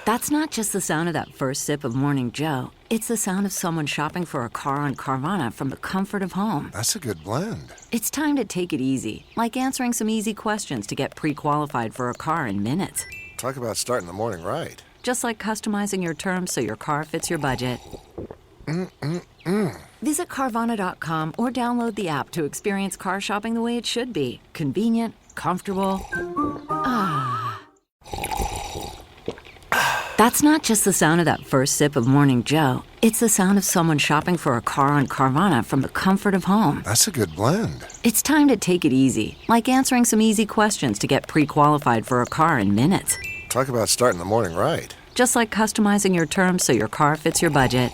That's not just the sound of that first sip of Morning Joe. It's the sound of someone shopping for a car on Carvana from the comfort of home. That's a good blend. It's time to take it easy, like answering some easy questions to get pre-qualified for a car in minutes. Talk about starting the morning right. Just like customizing your terms so your car fits your budget. Visit Carvana.com or download the app to experience car shopping the way it should be. Convenient, comfortable. That's not just the sound of that first sip of Morning Joe. It's the sound of someone shopping for a car on Carvana from the comfort of home. That's a good blend. It's time to take it easy, like answering some easy questions to get pre-qualified for a car in minutes. Talk about starting the morning right. Just like customizing your terms so your car fits your budget.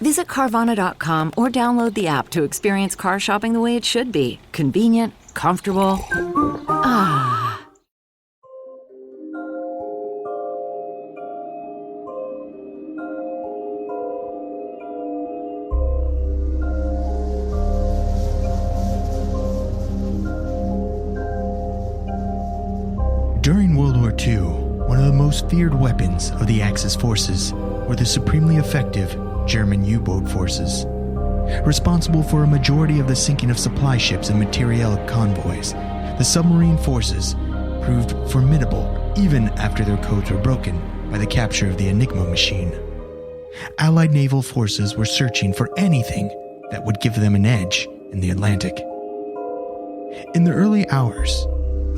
Visit Carvana.com or download the app to experience car shopping the way it should be. Convenient, comfortable. During World War II, one of the most feared weapons of the Axis forces were the supremely effective German U-boat forces. Responsible for a majority of the sinking of supply ships and materiel convoys, the submarine forces proved formidable even after their codes were broken by the capture of the Enigma machine. Allied naval forces were searching for anything that would give them an edge in the Atlantic. In the early hours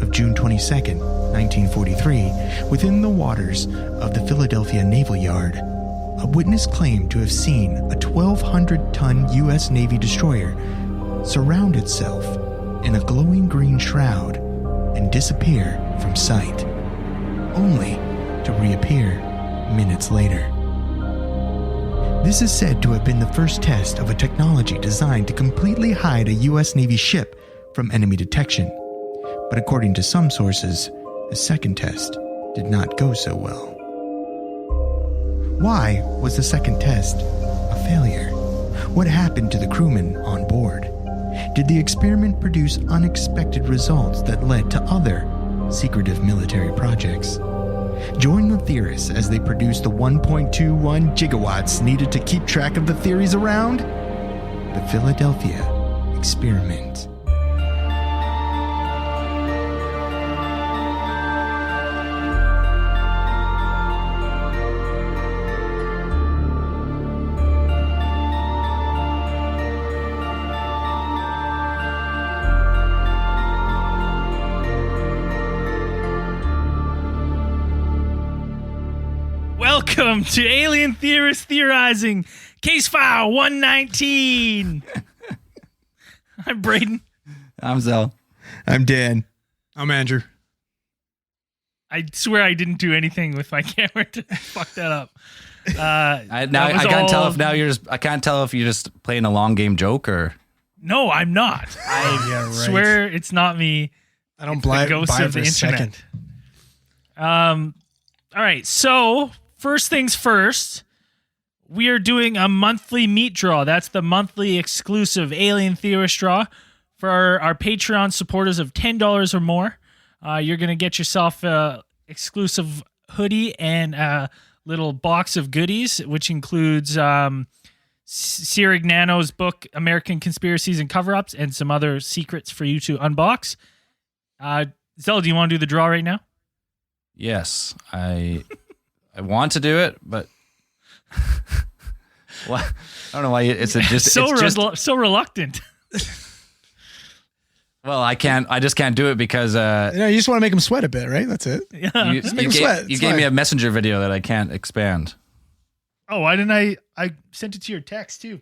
of June 22, 1943, within the waters of the Philadelphia Naval Yard, a witness claimed to have seen a 1,200-ton U.S. Navy destroyer surround itself in a glowing green shroud and disappear from sight, only to reappear minutes later. This is said to have been the first test of a technology designed to completely hide a U.S. Navy ship from enemy detection. But according to some sources, the second test did not go so well. Why was the second test a failure? What happened to the crewmen on board? Did the experiment produce unexpected results that led to other secretive military projects? Join the theorists as they produce the 1.21 gigawatts needed to keep track of the theories around the Philadelphia experiment. Welcome to Alien Theorists Theorizing, Case File 119. I'm Braden. I'm Zell. I'm Dan. I'm Andrew. I swear I didn't do anything with my camera to fuck that up. I can't tell if you're just playing a long game joke or. No, I'm not. I swear it's not me. I don't buy the ghost of the internet. All right, so first things first, we are doing a monthly meat draw. That's the monthly exclusive Alien Theorist draw for our Patreon supporters of $10 or more. You're going to get yourself a exclusive hoodie and a little box of goodies, which includes Sirignano's book, American Conspiracies and Cover-Ups, and some other secrets for you to unbox. Zell, do you want to do the draw right now? Yes, I want to do it, but well, I don't know why it's so reluctant. Well, I just can't do it because you just want to make them sweat a bit, right? That's it. Yeah, you gave me a messenger video that I can't expand. Oh, why didn't I sent it to your text too?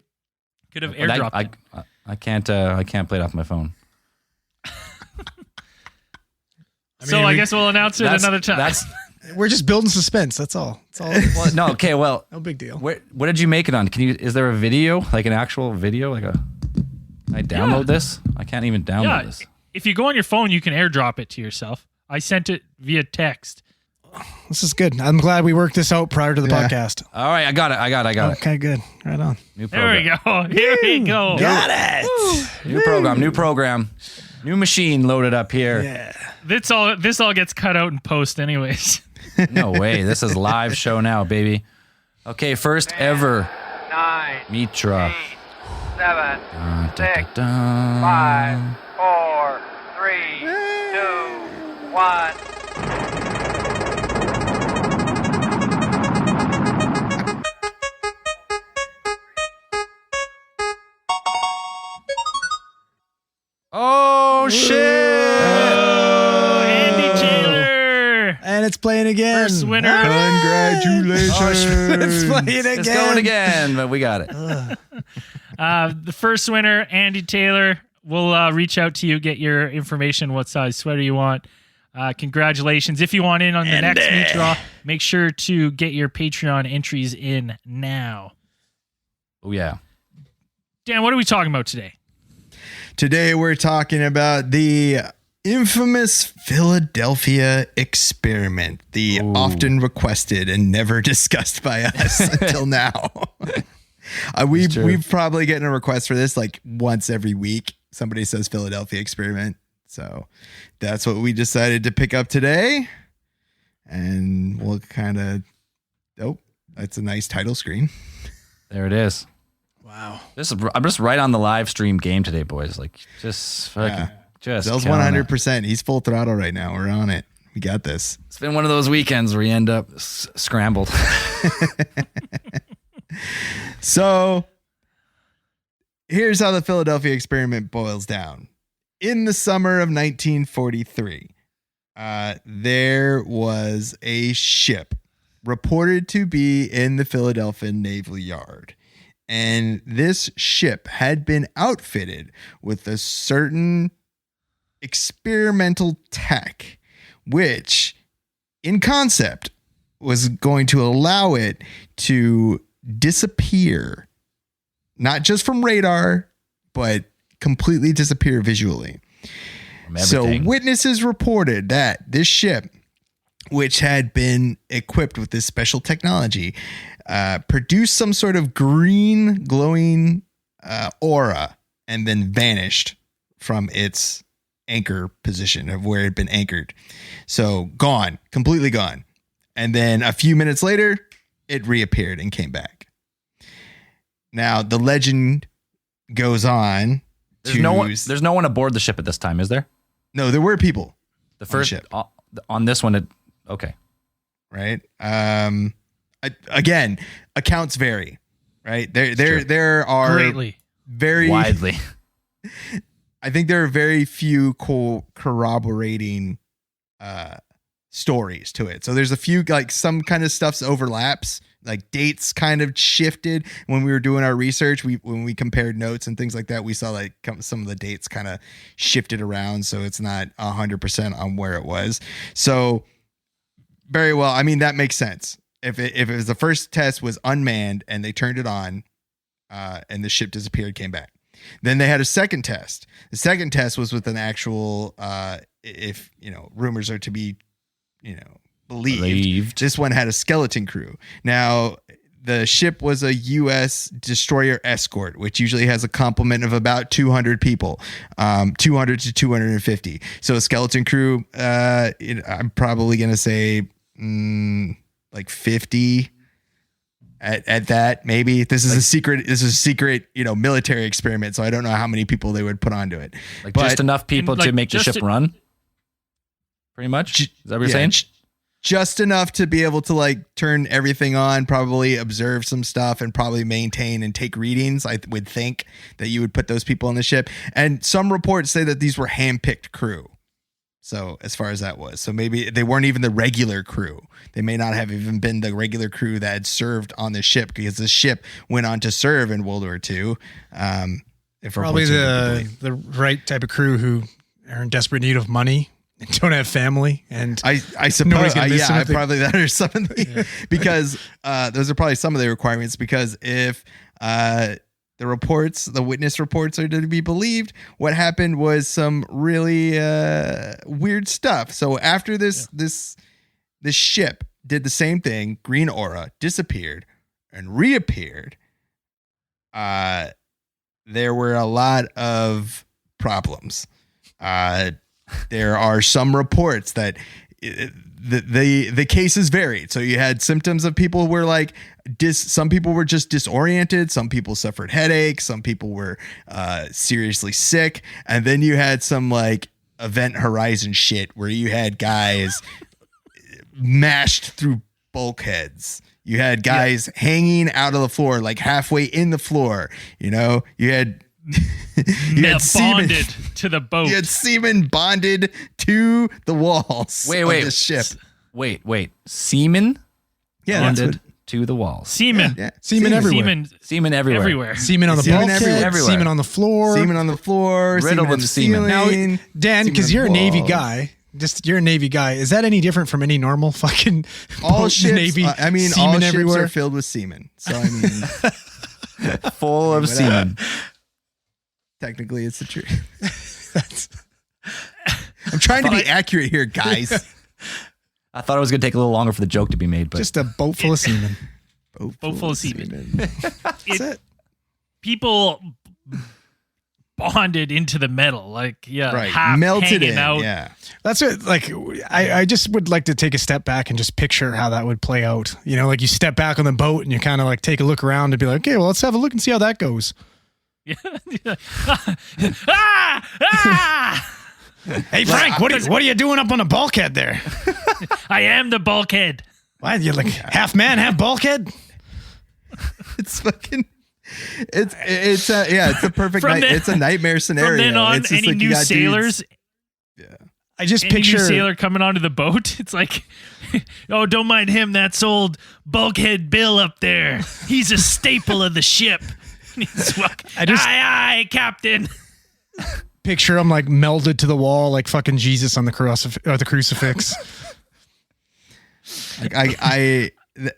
Could have airdropped it. I can't play it off my phone. I guess we'll announce it another time. We're just building suspense. That's all. Well, no, okay, well, no big deal. What did you make it on? Is there a video, like an actual video, can I download this? I can't even download this. If you go on your phone, you can airdrop it to yourself. I sent it via text. This is good. I'm glad we worked this out prior to the podcast. All right, I got it. Okay, good. Right on. There we go. Here we go. Got it. New program. New machine loaded up here. Yeah. This all gets cut out in post, anyways. No way. This is live show now, baby. Okay, first ever 9, Mitra. 8, 7, Dun, 6, dun, dun. 5, 4, 3, 2, 1. Oh shit! Oh, Andy Taylor. And it's playing again. First winner. Congratulations. It's playing again. It's going again, but we got it. The first winner, Andy Taylor. We'll reach out to you, get your information, what size sweater you want. Congratulations. If you want in on the next meat draw, make sure to get your Patreon entries in now. Oh yeah. Dan, what are we talking about today? Today we're talking about the infamous Philadelphia experiment, the often requested and never discussed by us until now. We've probably getting a request for this like once every week. Somebody says Philadelphia experiment. So that's what we decided to pick up today. And we'll kind of, that's a nice title screen. There it is. Wow. I'm just right on the live stream game today, boys. Like just fucking just Zell's killing it. 100%. He's full throttle right now. We're on it. We got this. It's been one of those weekends where you end up scrambled. So here's how the Philadelphia experiment boils down. In the summer of 1943, there was a ship reported to be in the Philadelphia Naval Yard. And this ship had been outfitted with a certain experimental tech, which in concept was going to allow it to disappear, not just from radar, but completely disappear visually. So witnesses reported that this ship, which had been equipped with this special technology, produced some sort of green glowing aura and then vanished from its anchor position of where it had been anchored. So gone, completely gone. And then a few minutes later, it reappeared and came back. Now the legend goes on. There's no one aboard the ship at this time, is there? No, there were people. The first ship. On this one, okay. Right. Again, accounts vary. Right. There are Greatly. very Widely. I think there are very few corroborating stories to it. So there's a few, like some kind of stuff's overlaps, like dates kind of shifted when we were doing our research. When we compared notes and things like that, we saw like some of the dates kind of shifted around. So it's not 100% on where it was. So very well. I mean, that makes sense. If it was the first test was unmanned and they turned it on and the ship disappeared, came back. Then they had a second test. The second test was with an actual, if rumors are to be, believed. This one had a skeleton crew. Now, the ship was a U.S. destroyer escort, which usually has a complement of about 200 people, 200 to 250. So a skeleton crew, I'm probably going to say like 50 at that. Maybe this is a secret, military experiment. So I don't know how many people they would put onto it. Like just enough people to make the ship run. Pretty much. Is that what you're saying? Just enough to be able to like turn everything on, probably observe some stuff and probably maintain and take readings. I would think that you would put those people on the ship. And some reports say that these were hand-picked crew. So as far as that was, so maybe they weren't even the regular crew. They may not have even been the regular crew that had served on the ship, because the ship went on to serve in World War II. Probably the right type of crew who are in desperate need of money and don't have family, and I suppose probably that are some of the because those are probably some of the requirements, because if the witness reports are to be believed, what happened was some really weird stuff. So after this ship did the same thing, green aura disappeared and reappeared, there were a lot of problems. There are some reports that the cases varied. So you had symptoms of people who were like some people were just disoriented, some people suffered headaches, some people were seriously sick, and then you had some like Event Horizon shit where you had guys mashed through bulkheads. You had guys hanging out of the floor, like halfway in the floor. You know, you had semen bonded to the boat. You had semen bonded to the walls. Wait, of this ship. Wait. Semen Yeah, that's bonded what, to the walls. Semen. yeah. Semen everywhere. Semen everywhere. Everywhere. Semen on the Semen bulkhead, everywhere. semen on the floor. Semen on the floor. Riddled semen on with the semen. Now, ceiling, Dan, semen because on you're a the Navy walls. guy. You're a Navy guy. Is that any different from any normal fucking All boat in ships. the Navy? I mean, semen all ships everywhere. are filled with semen. So I mean, Full of semen. technically, it's the truth. I'm trying to be accurate here, guys. I thought it was going to take a little longer for the joke to be made, but Just a boat full of semen. Boat full of semen. That's it. People bonded into the metal, like Right, half melted hanging in. out. Yeah, That's what, like, I just would like to take a step back and just picture how that would play out. You know, like you step back on the boat and you kind of like take a look around and be like, okay, well, let's have a look and see how that goes. Hey, Frank, what are you doing up on the bulkhead there? I am the bulkhead. Why, you're like half man, half bulkhead? it's fucking. It's a perfect From night. then- It's a nightmare scenario. From then on, It's just any like you new got sailors, dudes- I just any picture new sailor coming onto the boat, it's like, oh, don't mind him. That's old bulkhead Bill up there. He's a staple of the ship. He's like, I just- aye, Captain. picture him like melded to the wall, like fucking Jesus on the crucifix. Like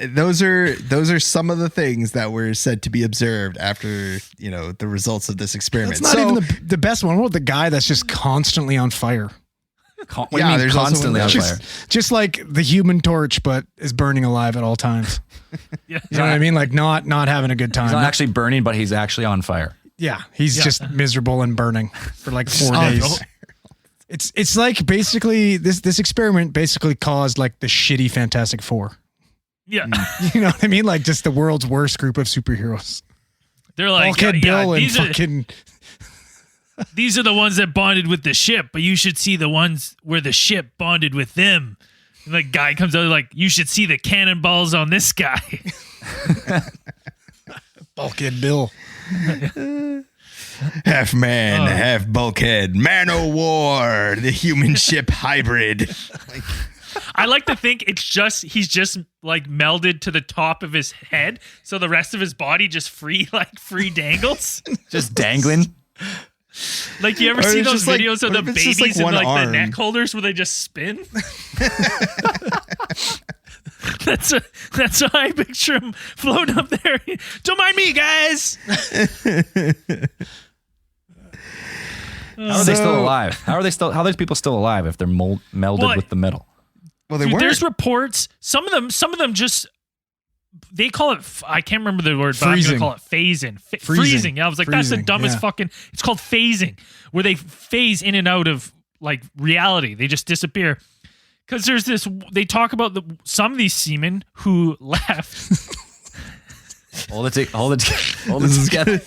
those are some of the things that were said to be observed after the results of this experiment. It's not even the best one. What about the guy that's just constantly on fire? what do you mean there's also constantly one on that- fire? Just like the Human Torch, but is burning alive at all times. Yeah. You know what I mean? Like not having a good time. He's not actually burning, but he's actually on fire. Yeah, he's just miserable and burning for like 4 days. It's like basically this experiment basically caused like the shitty Fantastic Four. Yeah. You know what I mean? Like just the world's worst group of superheroes. They're like, Bulkhead Bill and these fucking are the ones that bonded with the ship, but you should see the ones where the ship bonded with them. And the guy comes out like, you should see the cannonballs on this guy. Bulkhead Bill. half man, half bulkhead, man o' war, the human ship hybrid. I like to think he's just like melded to the top of his head, so the rest of his body just free dangles. Just dangling. Like you ever Or see it's those just like- videos of what the if it's just, babies like, in one like arm? the neck holders where they just spin? That's how I picture him floating up there. Don't mind me, guys. How are they still alive? How are these people still alive if they're melded What? with the metal? Well, they Dude, weren't. there's reports. Some of them just they call it. I can't remember the word, but Freezing. I'm gonna call it phasing. Freezing. Freezing. Yeah, I was like, that's the Freezing, dumbest yeah. fucking. It's called phasing, where they phase in and out of like reality. They just disappear. Because there's this. They talk about some of these seamen who left. Hold it This is together.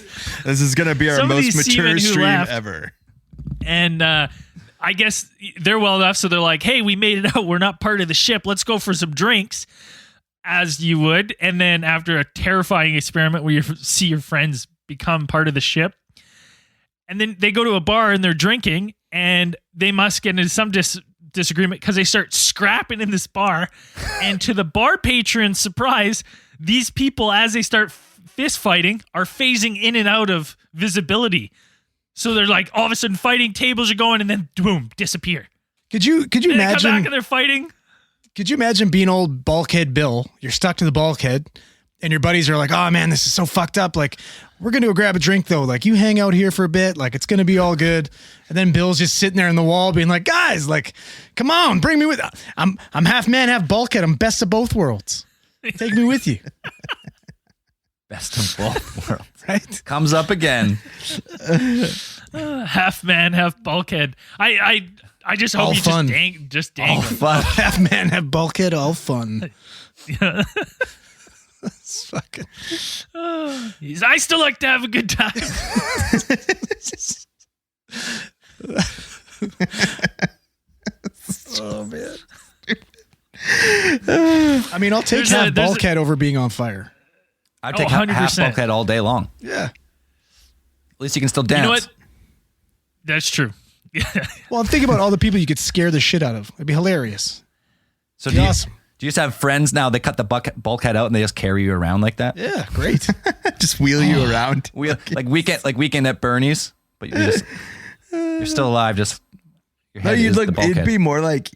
this is gonna be our Some of most these mature seamen who stream left- ever. And I guess they're well enough, so they're like, "Hey, we made it out. We're not part of the ship. Let's go for some drinks." As you would, and then after a terrifying experiment where you see your friends become part of the ship, and then they go to a bar and they're drinking, and they must get into some disagreement because they start scrapping in this bar, and to the bar patron's surprise, these people, as they start fist fighting, are phasing in and out of visibility. So they're like all of a sudden fighting, tables are going, and then boom, disappear. Could you And they come back imagine? and they're fighting. Could you imagine being old bulkhead Bill? You're stuck to the bulkhead, and your buddies are like, "Oh man, this is so fucked up. Like, we're gonna go grab a drink though. Like, you hang out here for a bit. Like, it's gonna be all good." And then Bill's just sitting there in the wall, being like, "Guys, like, come on, bring me with. I'm half man, half bulkhead. I'm best of both worlds. Take me with you." Best of both worlds. Right? Comes up again. Half man, half bulkhead. I I just hope All he fun. just dangled. Fuck. Half man, half bulkhead, all fun. It's fucking. I still like to have a good time. Oh man. I mean, I'll take There's a- half there's a- bulkhead over being on fire. I'd Oh, take half 100%. bulkhead all day long. Yeah. At least you can still dance. You know what? That's true. Well, I'm thinking about all the people you could scare the shit out of. It'd be hilarious. So Be do you, awesome. do you just have friends now? They cut the bulkhead out and they just carry you around like that. Yeah, great. Just wheel you around. We like weekend at Bernie's, but you're still alive. Just your No, head you'd is look. the bulkhead. It'd be more like,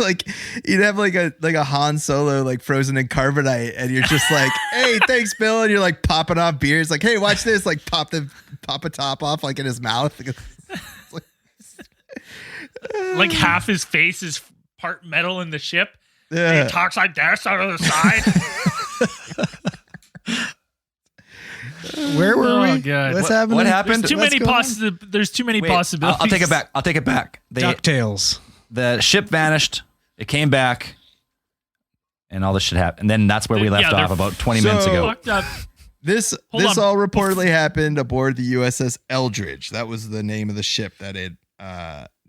like you'd have like a Han Solo like frozen in carbonite, and you're just like, "Hey, thanks, Bill," and you're like popping off beers, like, "Hey, watch this!" Like pop a top off like in his mouth. Like half his face is part metal in the ship. And Yeah. he talks like this out of the side. Where were Oh, we? God. What's What- happening? what happened? There's too What's many going on? There's too many Wait, possibilities. I'll take it back. I'll take it back. DuckTales. The ship vanished. It came back, and all this shit happened. And then that's where we Yeah, left they're off about 20 minutes so- ago. Fucked up. This Hold this on. all reportedly happened aboard the USS Eldridge. That was the name of the ship that it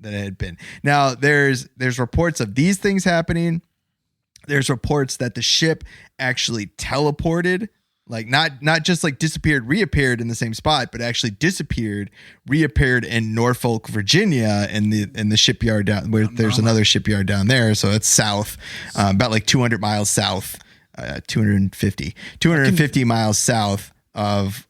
had been. Now there's reports of these things happening. There's reports that the ship actually teleported, like not just like disappeared, reappeared in the same spot, but actually disappeared, reappeared in Norfolk, Virginia, in the shipyard down where there's another shipyard down there. So it's south, about like 200 miles south. 250 miles south of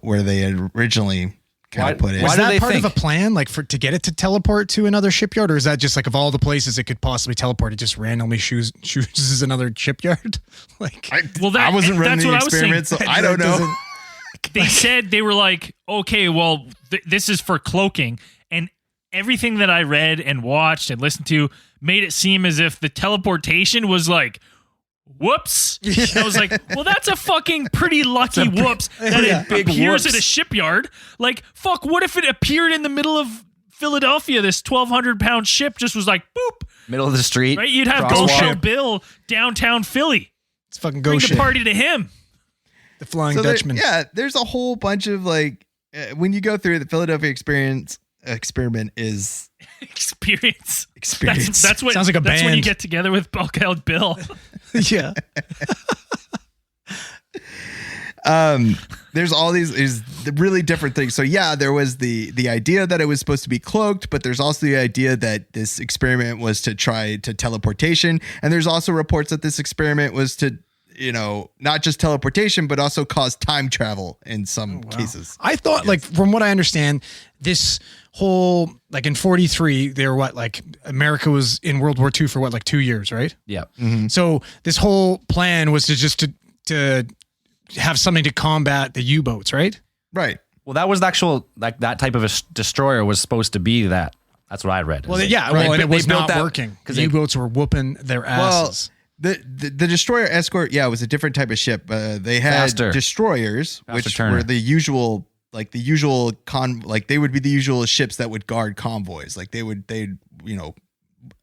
where they had originally kind of put it. Why Was do that they part think- of a plan, like to get it to teleport to another shipyard, or is that just like of all the places it could possibly teleport, it just randomly chooses another shipyard? Like, Well, that, I wasn't running that's the what I was saying. experiment, so I don't that know. doesn't- They said they were like, okay, well, this is for cloaking. And everything that I read and watched and listened to made it seem as if the teleportation was like, whoops. And I was like, well, that's a fucking pretty lucky whoops that it big appears whoops. at a shipyard. Like, fuck, what if it appeared in the middle of Philadelphia? This 1,200-pound ship just was like, boop, Middle of the street. right? You'd have Go crosswalk. Show Bill downtown Philly. it's fucking Bring go the shit. party to him. The Flying So there- Dutchman. there's a whole bunch of like when you go through the Philadelphia experiment is Experience. experience. That's what Sounds like a that's when you band. get together with Bulkhead Bill. Yeah. There's all these really different things. So yeah, there was the idea that it was supposed to be cloaked, but there's also the idea that this experiment was to try to teleportation, and there's also reports that this experiment was to, you know, not just teleportation, but also cause time travel in some cases. I thought, like, from what I understand, this whole, like, in 43, they were like, America was in World War II for like 2 years, right? Yeah. So this whole plan was to have something to combat the U-boats, right? Right. Well, that was the actual, like, that type of a destroyer was supposed to be that. That's what I read. Well, It's yeah, like- well, and They it was built not that working 'cause because they- U-boats were whooping their Well, asses. the destroyer escort, yeah, was a different type of ship. They had Faster. destroyers, Faster which turner. were the usual, like the usual like they would be the usual ships that would guard convoys. Like they'd you know,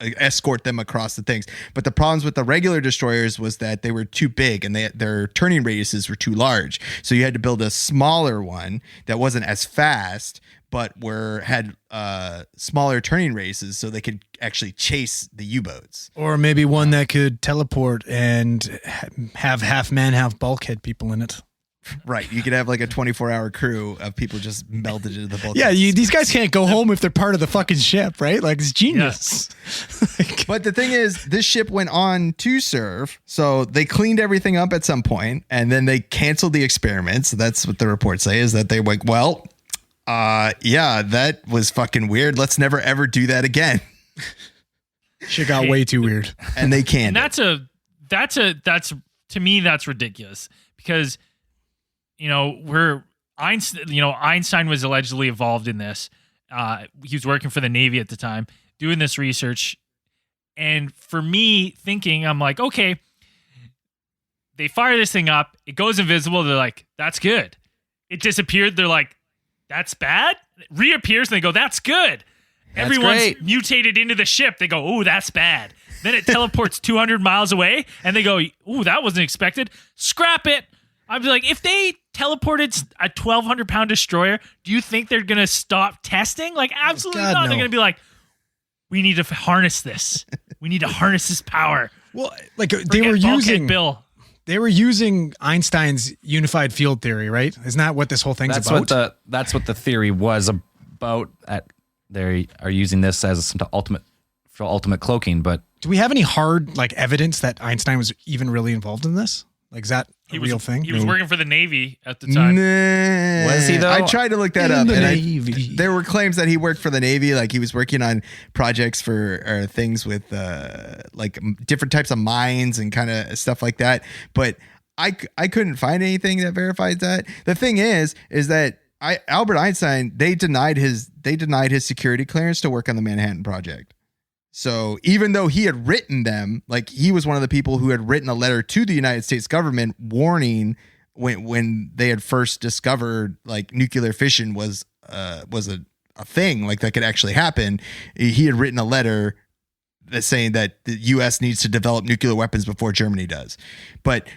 escort them across the things. But the problems with the regular destroyers was that they were too big and their turning radiuses were too large. So you had to build a smaller one that wasn't as fast, but had smaller turning radiuses so they could actually chase the U-boats. Or maybe one that could teleport and have half man, half bulkhead people in it. Right. You could have like a 24-hour crew of people just melted into the bulkhead. Yeah, these guys can't go home if they're part of the fucking ship, right? Like, it's genius. Like, But the thing is, this ship went on to serve, so they cleaned everything up at some point, and then they canceled the experiments. That's what the reports say, is that they went, well, yeah, that was fucking weird. Let's never ever do that again. shit got way too weird. And they can't. And that's to me, that's ridiculous because, you know, Einstein was allegedly involved in this. He was working for the Navy at the time, doing this research. And for me thinking, I'm like, okay, they fire this thing up. It goes invisible. They're like, that's good. It disappeared. They're like, that's bad. It reappears and they go, that's good. Everyone's great. mutated into the ship. They go, "Ooh, that's bad." Then it teleports 200 miles away, and they go, "Ooh, that wasn't expected. Scrap it." I'd be like, if they teleported a 1,200-pound destroyer, do you think they're gonna stop testing? Like, absolutely God, not. no. They're gonna be like, "We need to harness this. We need to harness this power." Well, like they Forget were Bulkhead using Bill. they were using Einstein's unified field theory, right? Isn't that what this whole thing's about? That's what the theory was about. They are using this as some ultimate cloaking, but Do we have any hard like evidence that Einstein was even really involved in this? Like, is that a real thing? He was working for the Navy at the time. Was he, though? I tried to look that In up, the and Navy. there were claims that he worked for the Navy, like he was working on projects for or things with like different types of mines and kind of stuff like that. But I couldn't find anything that verifies that. The thing is that Albert Einstein, they denied his security clearance to work on the Manhattan Project. So even though he had written them, like he was one of the people who had written a letter to the United States government warning when they had first discovered like nuclear fission was a thing like that could actually happen. He had written a letter that's saying that the U.S. needs to develop nuclear weapons before Germany does. But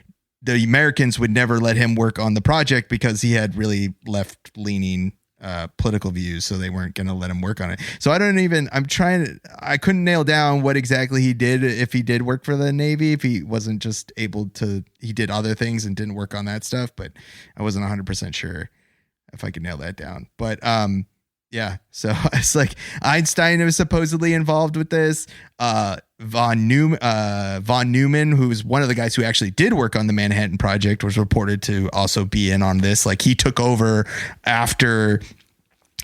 the Americans would never let him work on the project because he had really left-leaning political views, so they weren't going to let him work on it. So I couldn't nail down what exactly he did, if he did work for the Navy, if he wasn't just able to, he did other things and didn't work on that stuff, but I wasn't 100% sure if I could nail that down. But yeah, so it's like Einstein was supposedly involved with this. Von Neumann, who's one of the guys who actually did work on the Manhattan Project, was reported to also be in on this. Like he took over after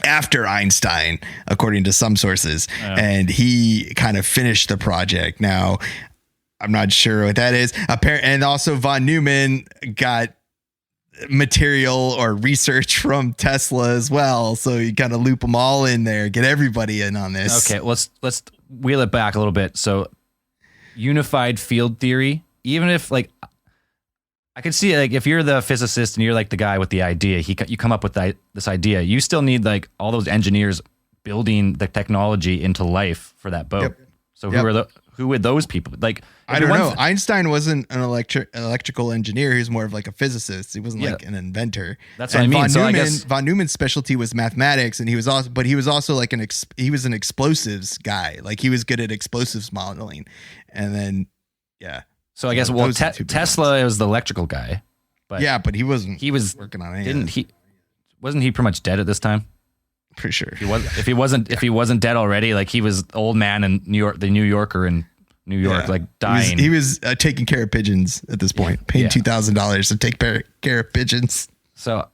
Einstein, according to some sources, and he kind of finished the project. Now, I'm not sure what that is. And also von Neumann got material or research from Tesla as well, so you kind of loop them all in there, get everybody in on this. okay, let's wheel it back a little bit. So unified field theory, even if like I could see like if you're the physicist and you're like the guy with the idea, you come up with this idea, you still need like all those engineers building the technology into life for that boat. Yep. So Yep. who would those people like? I don't know. Einstein wasn't an electrical engineer. He was more of like a physicist. He wasn't like an inventor. That's what I mean. So I guess von Neumann's specialty was mathematics, and he was also like he was an explosives guy. Like he was good at explosives modeling, and then yeah. So I guess those are the two big Tesla was the electrical guy, but yeah, but he wasn't. he was working on it. Wasn't he pretty much dead at this time? Pretty sure. If he wasn't dead already, like he was old man in New York, the New Yorker in New York, like dying. He was taking care of pigeons at this point, paying $2,000 to take care of pigeons. So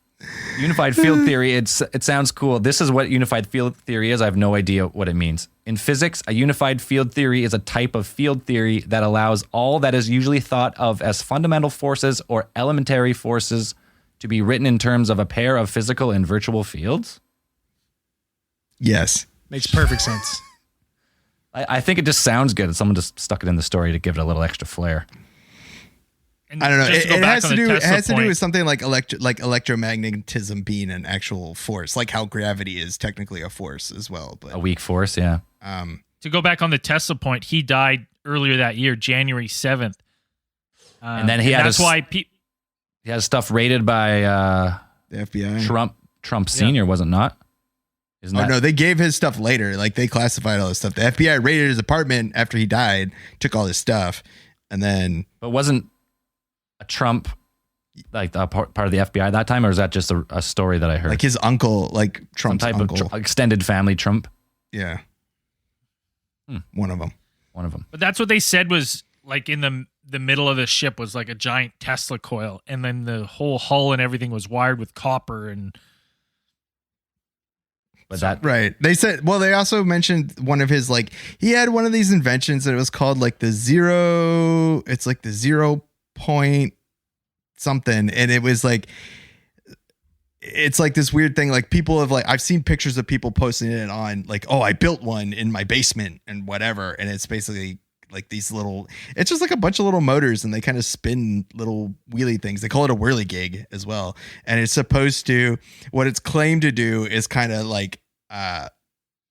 unified field theory, it sounds cool. This is what unified field theory is. I have no idea what it means. In physics, a unified field theory is a type of field theory that allows all that is usually thought of as fundamental forces or elementary forces to be written in terms of a pair of physical and virtual fields. Yes. Makes perfect sense. I think it just sounds good. Someone just stuck it in the story to give it a little extra flair. And I don't know. just It, go it back has on to the do. It Tesla has to do point, with something like electromagnetism being an actual force, like how gravity is technically a force as well. But A weak force, yeah. to go back on the Tesla point, he died earlier that year, January 7th. And then he had that's his- why He has stuff rated by the FBI. Trump Senior, wasn't not? Isn't Oh that? no, they gave his stuff later. Like they classified all this stuff. The FBI raided his apartment after he died, took all his stuff, and then But wasn't a Trump like a part of the FBI at that time, or is that just a story that I heard? like his uncle, like Some Trump's type uncle. of extended family Trump. Yeah. Hmm. One of them. One of them. But that's what they said was like in the middle of the ship was like a giant Tesla coil, and then the whole hull and everything was wired with copper. And But that Right. They said, well, they also mentioned one of his, like, he had one of these inventions that it was called like the 0 point something. And it was like, it's like this weird thing. Like people have like, I've seen pictures of people posting it on like, oh, I built one in my basement and whatever. And it's basically like these little, it's just like a bunch of little motors and they kind of spin little wheelie things. They call it a whirligig as well. And it's supposed to, what it's claimed to do is kind of like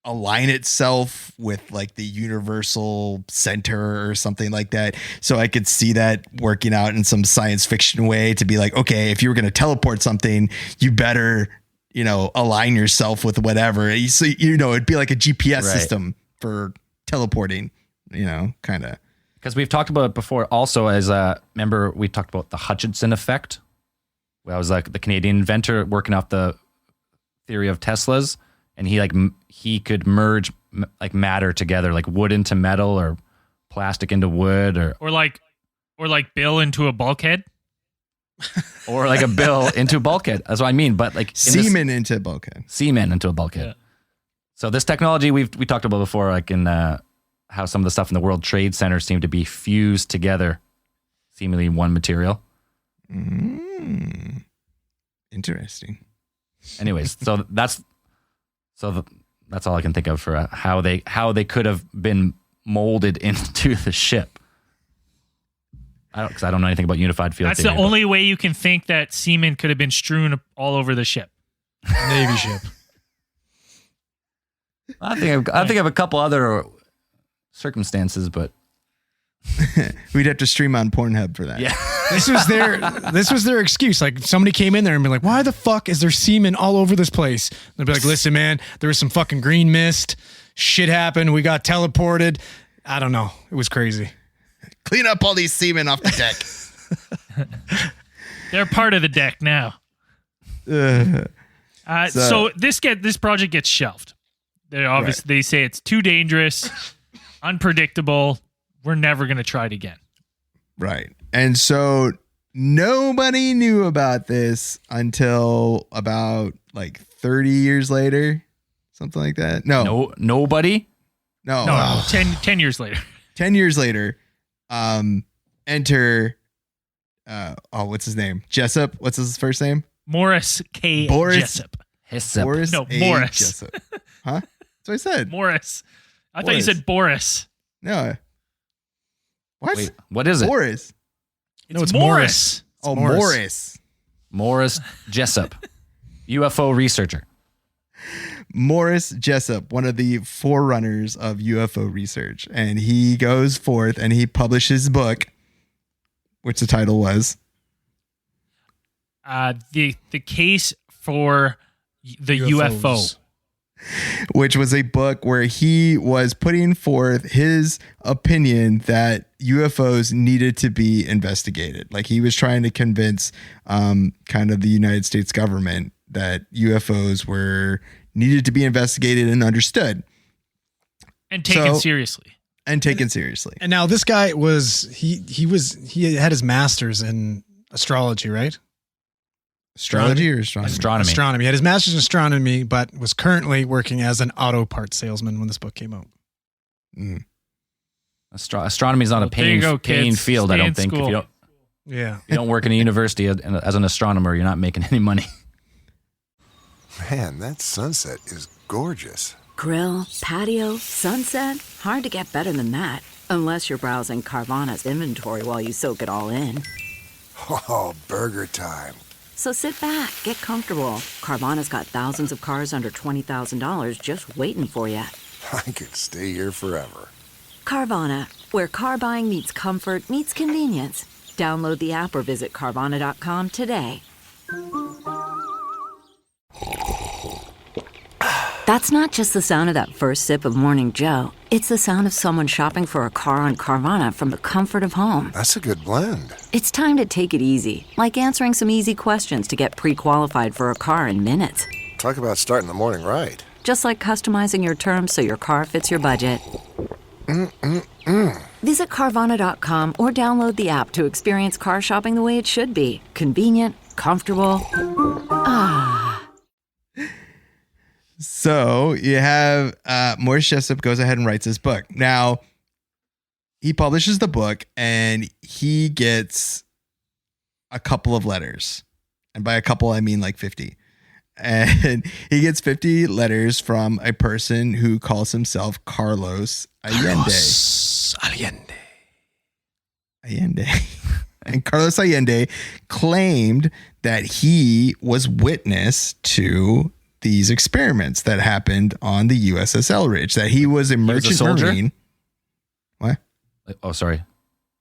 align itself with like the universal center or something like that. So I could see that working out in some science fiction way to be like, okay, if you were going to teleport something, you better, align yourself with whatever. So, it'd be like a GPS system for teleporting, kind of. Because we've talked about it before also as remember we talked about the Hutchinson effect. I was like the Canadian inventor working off the theory of Tesla's, and he could merge like matter together, like wood into metal or plastic into wood or like Bill into a bulkhead. Or like a bill into a bulkhead. That's what I mean. But like semen into a bulkhead. Semen into a bulkhead. Yeah. So this technology we talked about before, like in how some of the stuff in the World Trade Center seemed to be fused together, seemingly in one material. Interesting. Anyways, that's all I can think of for how they could have been molded into the ship. Because I don't know anything about unified field theory. That's the only way you can think that semen could have been strewn all over the ship. Navy ship. I think I have a couple other circumstances, but we'd have to stream on Pornhub for that. Yeah. This was their excuse. Like somebody came in there and be like, why the fuck is there semen all over this place? They'd be like, listen, man, there was some fucking green mist. Shit happened. We got teleported. I don't know. It was crazy. Clean up all these semen off the deck. They're part of the deck now. So this project gets shelved. They say it's too dangerous, unpredictable. We're never going to try it again. Right. And so nobody knew about this until about like 30 years later, something like that. No, nobody. No. 10 years later. 10 years later, enter, what's his name? Jessup. What's his first name? Morris K. Jessup. Boris No, A. Morris. Jessup. Huh? That's what I said. Morris. I thought you said Boris. No. What? Wait, what is it? Boris. It's Morris. Oh, Morris. Morris Jessup, UFO researcher. Morris Jessup, one of the forerunners of UFO research. And he goes forth and he publishes his book, which the title was? The case for the UFO. Which was a book where he was putting forth his opinion that UFOs needed to be investigated. Like he was trying to convince kind of the United States government that UFOs needed to be investigated and understood. And taken seriously. And taken seriously. And now this guy he had his master's in astrology, right? Astrology or astronomy? Astronomy. He had his master's in astronomy, but was currently working as an auto parts salesman when this book came out. Mm. Astronomy is not a paying field, I don't think. If you don't work in a university as an astronomer, you're not making any money. Man, that sunset is gorgeous. Grill, patio, sunset. Hard to get better than that. Unless you're browsing Carvana's inventory while you soak it all in. Oh, burger time. So sit back, get comfortable. Carvana's got thousands of cars under $20,000 just waiting for you. I could stay here forever. Carvana, where car buying meets comfort, meets convenience. Download the app or visit Carvana.com today. That's not just the sound of that first sip of Morning Joe. It's the sound of someone shopping for a car on Carvana from the comfort of home. That's a good blend. It's time to take it easy, like answering some easy questions to get pre-qualified for a car in minutes. Talk about starting the morning right. Just like customizing your terms so your car fits your budget. Visit Carvana.com or download the app to experience car shopping the way it should be. Convenient, comfortable. So you have Morris Jessup goes ahead and writes his book. Now, he publishes the book and he gets a couple of letters. And by a couple, I mean like 50. And he gets 50 letters from a person who calls himself Carlos Allende. And Carlos Allende claimed that he was witness to these experiments that happened on the USS Elridge, that he was a merchant soldier? marine. What? Oh, sorry.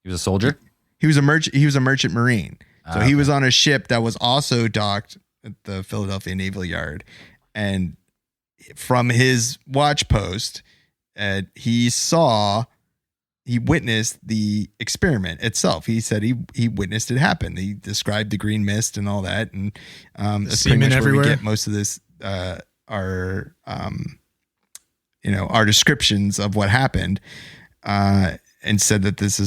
He was a soldier? He was a merchant marine. So he was on a ship that was also docked at the Philadelphia Naval Yard. And from his watch post, he witnessed the experiment itself. He said he witnessed it happen. He described the green mist and all that. And that's pretty semen much where we everywhere. get most of this, our descriptions of what happened, and said that this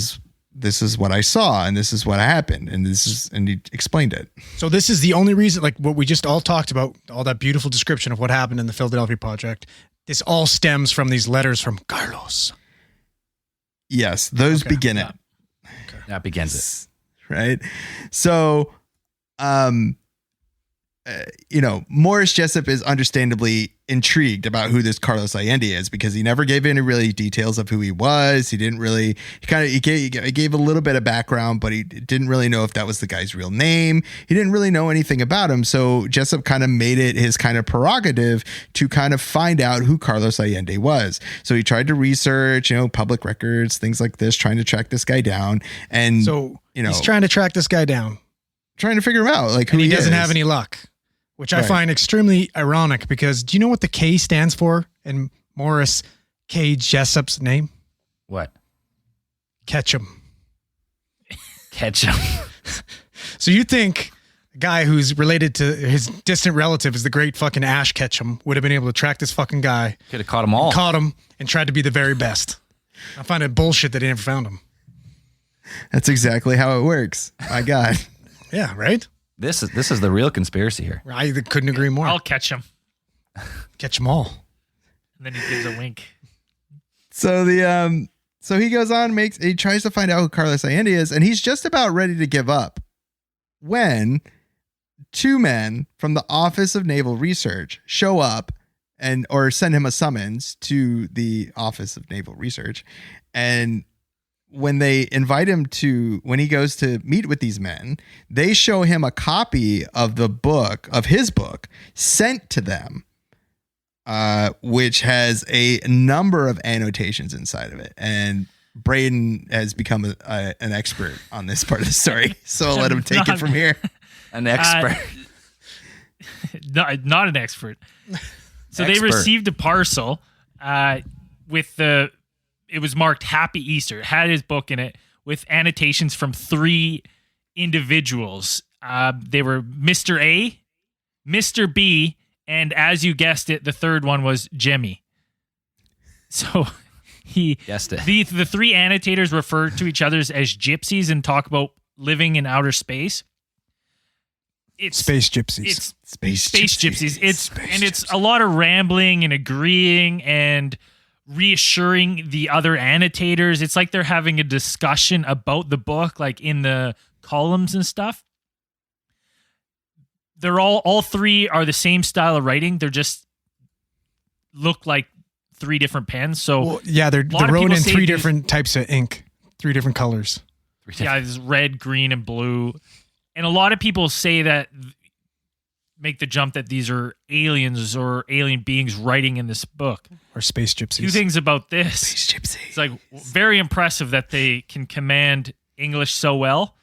is what I saw and this is what happened and he explained it. So this is the only reason, like what we just all talked about, all that beautiful description of what happened in the Philadelphia Project. This all stems from these letters from Carlos. Yes, those Okay, begin yeah. it. That begins it. Right. So, Morris Jessup is understandably intrigued about who this Carlos Allende is because he never gave any really details of who he was. He didn't really, he gave a little bit of background, but he didn't really know if that was the guy's real name. He didn't really know anything about him. So Jessup kind of made it his kind of prerogative to kind of find out who Carlos Allende was. So he tried to research, public records, things like this, trying to track this guy down. And, So he's trying to track this guy down. Trying to figure him out, like who And he he doesn't is. have any luck, which I Right. find extremely ironic because do you know what the K stands for in Morris K. Jessup's name? What? Ketchum. Ketchum. So you think a guy who's related to his distant relative is the great fucking Ash Ketchum would have been able to track this fucking guy, Could have caught them all. caught him, and tried to be the very best. I find it bullshit that he never found him. That's exactly how it works. My God. Yeah, right? This is the real conspiracy here. I couldn't agree more. I'll catch him. Catch them all. And then he gives a wink. So so he goes on, he tries to find out who Carlos Allende is, and he's just about ready to give up when two men from the Office of Naval Research show up or send him a summons to the Office of Naval Research. And when they invite him when he goes to meet with these men, they show him a copy of his book sent to them, which has a number of annotations inside of it. And Braden has become an expert on this part of the story. So I'll let him take it from here. An expert. Not an expert. So they Expert. received a parcel with it was marked Happy Easter. It had his book in it with annotations from 3 individuals. They were Mr. A, Mr. B, and as you guessed it, the third one was Jimmy. So he Guessed it. The 3 annotators refer to each other as gypsies and talk about living in outer space. It's Space gypsies. It's Space gypsies. It's Space a lot of rambling and agreeing and reassuring the other annotators. It's like they're having a discussion about the book, like in the columns and stuff. They're all 3 are the same style of writing. They're just look like 3 different pens. So Well, yeah, they're lot of wrote people in say 3 these- different types of ink, 3 different colors. yeah, there's red, green, and blue. And a lot of people say that make the jump that these are aliens or alien beings writing in this book. Or space gypsies. 2 things about this. Space gypsy. It's like very impressive that they can command English so well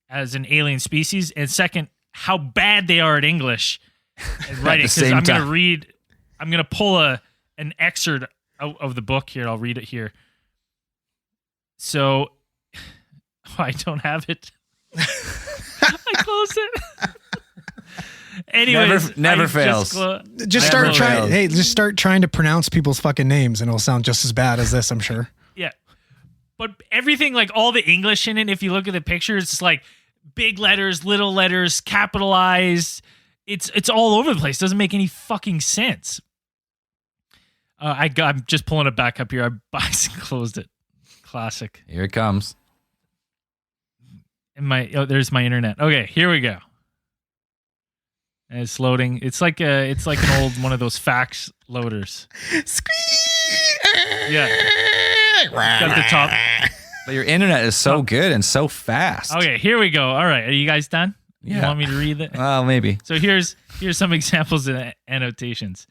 as an alien species. And second, how bad they are at English and writing. Because same I'm going to time. read, I'm going to pull an excerpt out of the book here. I'll read it here. So I don't have it. I closed it. Anyways, Never I fails. Just Never start trying. fails. Hey, just start trying to pronounce people's fucking names, and it'll sound just as bad as this. I'm sure. Yeah. But everything, like all the English in it, if you look at the pictures, it's like big letters, little letters, capitalized. It's all over the place. Doesn't make any fucking sense. I'm just pulling it back up here. I closed it. Classic. Here it comes. There's my internet. Okay, here we go. And it's loading. It's like an old one of those fax loaders. Yeah. Got the top. But your internet is so good and so fast. Okay, here we go. All right, are you guys done? You want me to read it? Well, maybe. So here's some examples of annotations.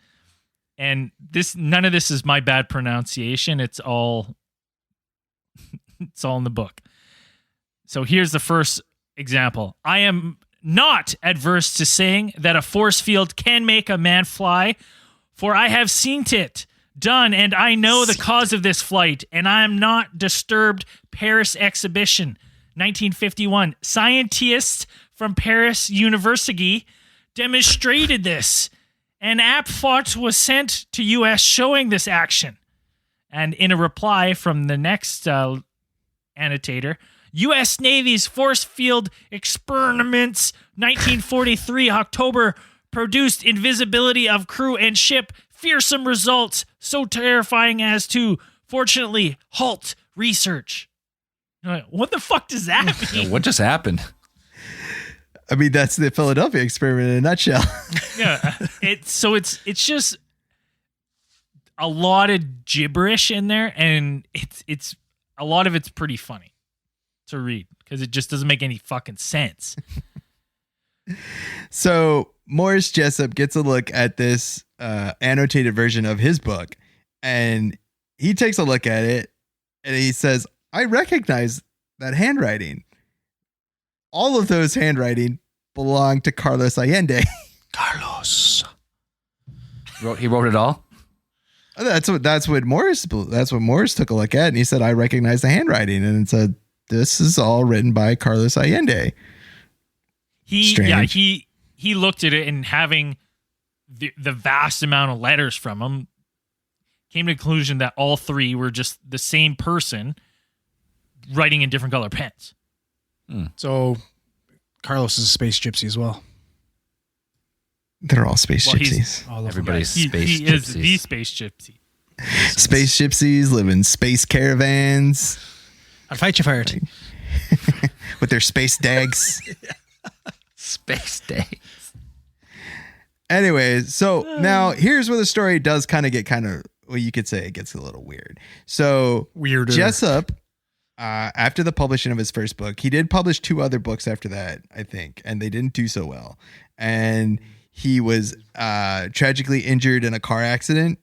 And none of this is my bad pronunciation. It's all in the book. So here's the first example. I am not adverse to saying that a force field can make a man fly, for I have seen it done, and I know the cause of this flight, and I am not disturbed. Paris Exhibition, 1951. Scientists from Paris University demonstrated this. An app photo was sent to U.S. showing this action. And in a reply from the next annotator, U.S. Navy's Force Field Experiments 1943 October produced invisibility of crew and ship. Fearsome results, so terrifying as to, fortunately, halt research. You're like, what the fuck does that mean? What just happened? I mean, that's the Philadelphia experiment in a nutshell. Yeah, it's just a lot of gibberish in there, and it's a lot of it's pretty funny to read because it just doesn't make any fucking sense. So Morris Jessup gets a look at this annotated version of his book, and he takes a look at it, and he says, I recognize that handwriting. All of those handwriting belong to Carlos Allende. Carlos. He wrote it all? That's what Morris took a look at, and he said, I recognize the handwriting, and it said, this is all written by Carlos Allende. He looked at it, and having the vast amount of letters from him, came to the conclusion that all three were just the same person writing in different color pens. So Carlos is a space gypsy as well. They're all space gypsies. He's All of them. Everybody's He space is the gypsies. space gypsy. Space gypsies live in space caravans I'd fight you for it. with their space dags. Space Day. Anyways, so now here's where the story does kind of get well, you could say it gets a little weird. So Weirder. Jessup, after the publishing of his first book, he did publish 2 other books after that, I think, and they didn't do so well. And he was tragically injured in a car accident.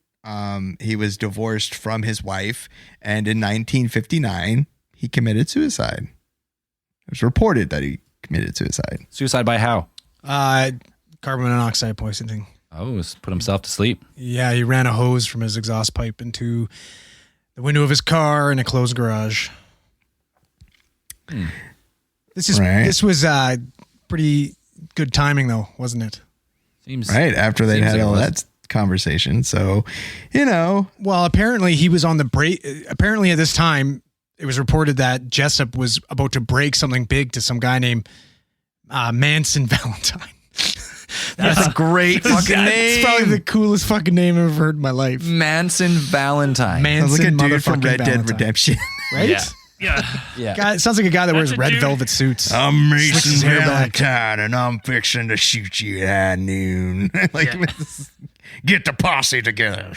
He was divorced from his wife, and in 1959, he committed suicide. It was reported that he committed suicide. Suicide by how? Carbon monoxide poisoning. Oh, just put himself to sleep. Yeah, he ran a hose from his exhaust pipe into the window of his car in a closed garage. This was pretty good timing, though, wasn't it? Seems Right after they seems had like it all was. that conversation. So, you know, Well, apparently he was on the break. Apparently at this time, it was reported that Jessup was about to break something big to some guy named Manson Valentine. That's a great fucking name. It's probably the coolest fucking name I've ever heard in my life. Manson Valentine. sounds like a Manson dude from motherfucking Red Dead Valentine. Redemption. Right? Yeah. Yeah. Yeah. Guy, it sounds like a guy that wears That's a red dude. velvet suits. I'm Slicks his hair back. Valentine, and I'm fixing to shoot you at noon. Get the posse together.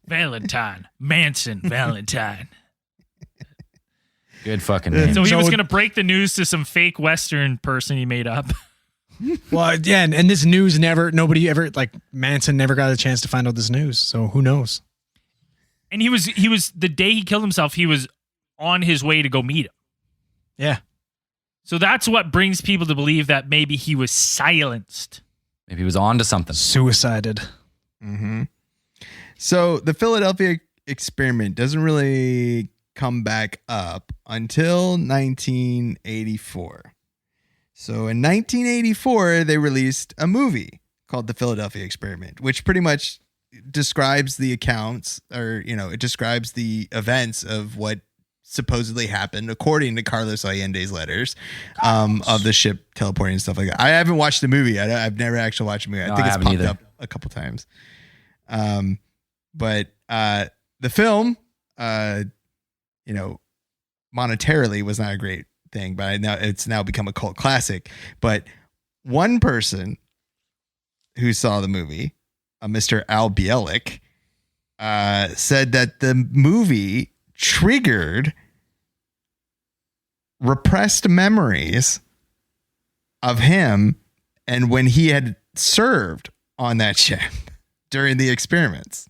Valentine. Manson Valentine. Good fucking name. So he So- was going to break the news to some fake Western person he made up. Well, yeah, and this news nobody ever, Manson never got a chance to find out this news. So who knows? And he was the day he killed himself, he was on his way to go meet him. Yeah. So that's what brings people to believe that maybe he was silenced. Maybe he was on to something. Suicided. Mm-hmm. So the Philadelphia experiment doesn't really come back up until 1984. So in 1984, they released a movie called The Philadelphia Experiment, which pretty much describes the accounts, or, it describes the events of what supposedly happened according to Carlos Allende's letters, of the ship teleporting and stuff like that. I haven't watched the movie. I've never actually watched the movie. I No, think I it's haven't popped either. up a couple times. But the film, monetarily was not a great thing, but it's now become a cult classic. But one person who saw the movie, Mr. Al Bielek, said that the movie triggered repressed memories of him and when he had served on that ship during the experiments.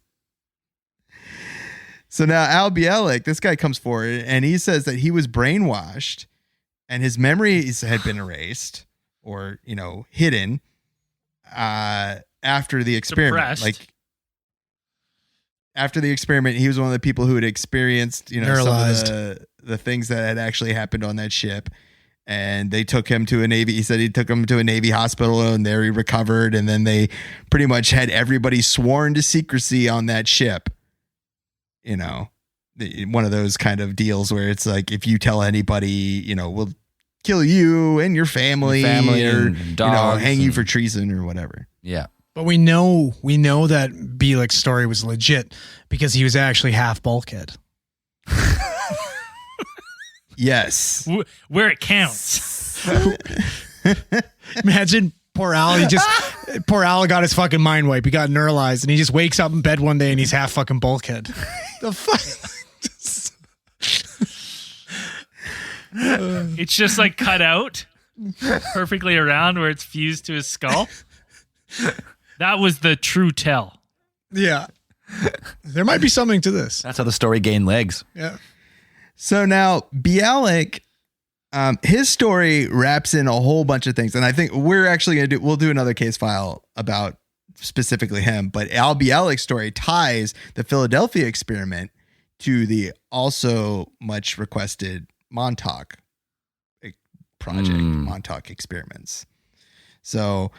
So now Al Bielek, this guy comes forward and he says that he was brainwashed and his memories had been erased or, hidden after the experiment. Suppressed. Like after the experiment, he was one of the people who had experienced, Neuralized. some of the things that had actually happened on that ship. And they took him to a Navy. He said he took him to a Navy hospital and there he recovered. And then they pretty much had everybody sworn to secrecy on that ship. One of those kind of deals where it's like, if you tell anybody, we'll kill you and your family, or, and dogs hang you and- for treason or whatever. Yeah. But we know that Bielek's story was legit because he was actually half bulkhead. Yes. Where it counts. Imagine poor Al. Poor Al got his fucking mind wiped. He got neuralized, and he just wakes up in bed one day and he's half fucking bulkhead. The fuck. It's just like cut out perfectly around where it's fused to his skull. That was the true tell. Yeah. There might be something to this. That's how the story gained legs. Yeah. So now Bielek, his story wraps in a whole bunch of things. And I think we're actually we'll do another case file about specifically him, but Al Bielek's story ties the Philadelphia experiment to the also much requested Montauk project, Montauk experiments. So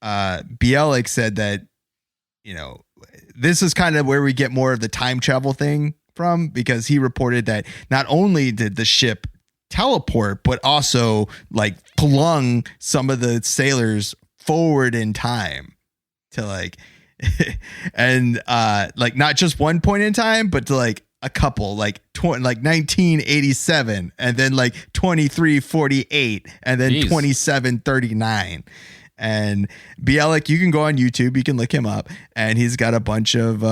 Bielek said that, this is kind of where we get more of the time travel thing from, because he reported that not only did the ship teleport, but also like flung some of the sailors forward in time to like, and like not just one point in time, but to like a couple, like 1987, and then like 2348, and then Jeez. 2739. And Bielek, you can go on YouTube, you can look him up, and he's got a bunch of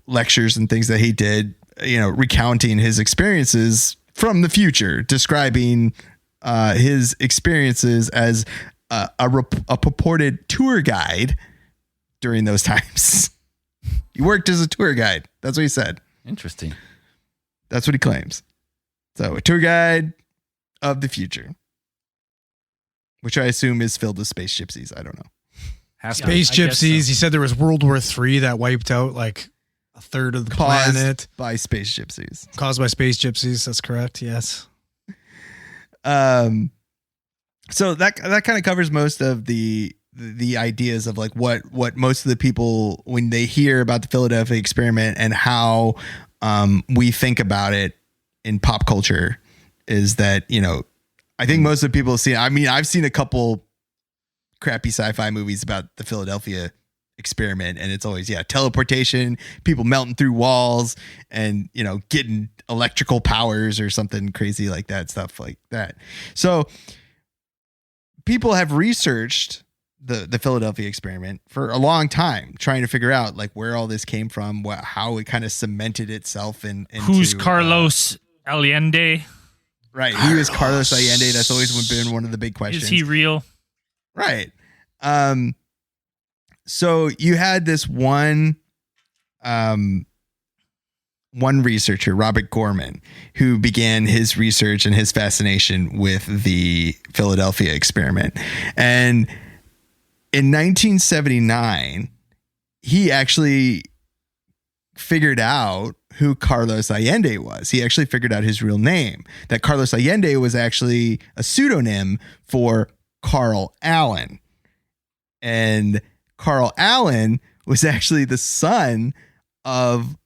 lectures and things that he did, recounting his experiences from the future, describing his experiences as a purported tour guide during those times. He worked as a tour guide. That's what he said. Interesting. That's what he claims. So a tour guide of the future, which I assume is filled with space gypsies. I don't know. Space I guess so. gypsies. He said there was World War III that wiped out like a third of the planet. By space gypsies. Caused by space gypsies. That's correct. Yes. So that kind of covers most of the ideas of like what most of the people, when they hear about the Philadelphia experiment and how we think about it in pop culture, is that, I think most of the people see, I've seen a couple crappy sci-fi movies about the Philadelphia experiment, and it's always, teleportation, people melting through walls and, getting electrical powers or something crazy like that, stuff like that. So people have researched the Philadelphia experiment for a long time, trying to figure out like where all this came from, how it kind of cemented itself into Who's Carlos Allende? Right. Who is Carlos Allende? That's always been one of the big questions. Is he real? Right. So you had this one researcher, Robert Gorman, who began his research and his fascination with the Philadelphia experiment. And in 1979, he actually figured out who Carlos Allende was. He actually figured out his real name, that Carlos Allende was actually a pseudonym for Carl Allen. And Carl Allen was actually the son of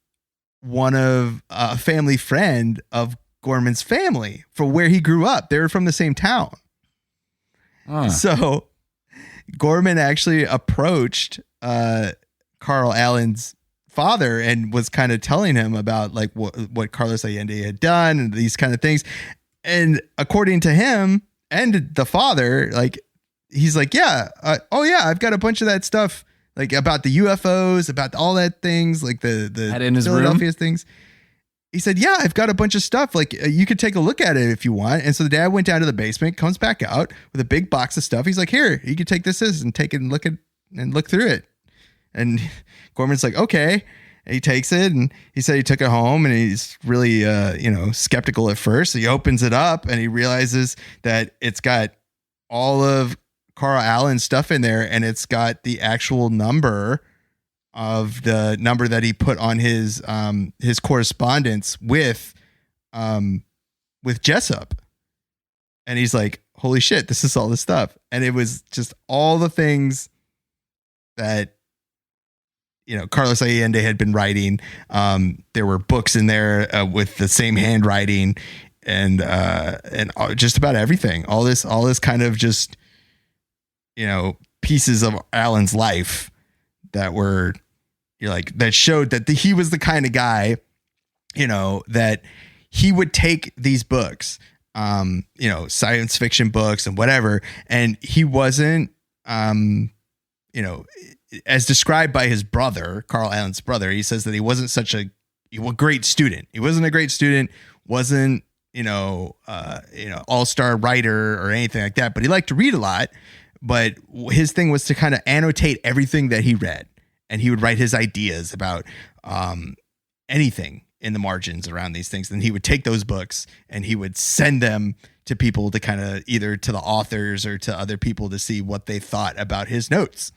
a family friend of Gorman's family, from where he grew up. They were from the same town. So Gorman actually approached Carl Allen's father and was kind of telling him about like what Carlos Allende had done and these kind of things. And according to him and the father, like, he's like, I've got a bunch of that stuff, like about the UFOs, about all that things, like the Had it in his Philadelphia room? things. he said, yeah, I've got a bunch of stuff. Like you could take a look at it if you want. And so the dad went down to the basement, comes back out with a big box of stuff. He's like, here, you can take this and take it and look through it. And Gorman's like, okay. And he takes it, and he said he took it home, and he's really, skeptical at first. He opens it up, and he realizes that it's got all of Carl Allen's stuff in there, and it's got the actual number of the number that he put on his correspondence with Jessup. And he's like, holy shit, this is all the stuff. And it was just all the things that, Carlos Allende had been writing. There were books in there with the same handwriting and just about everything. All this kind of just, pieces of Allen's life that were, that showed that he was the kind of guy, that he would take these books, science fiction books and whatever. And he wasn't, as described by his brother, Carl Allen's brother, he says that he wasn't such a great student. He wasn't a great student, wasn't, all-star writer or anything like that, but he liked to read a lot. But his thing was to kind of annotate everything that he read, and he would write his ideas about anything in the margins around these things. Then he would take those books and he would send them to people to kind of either to the authors or to other people to see what they thought about his notes.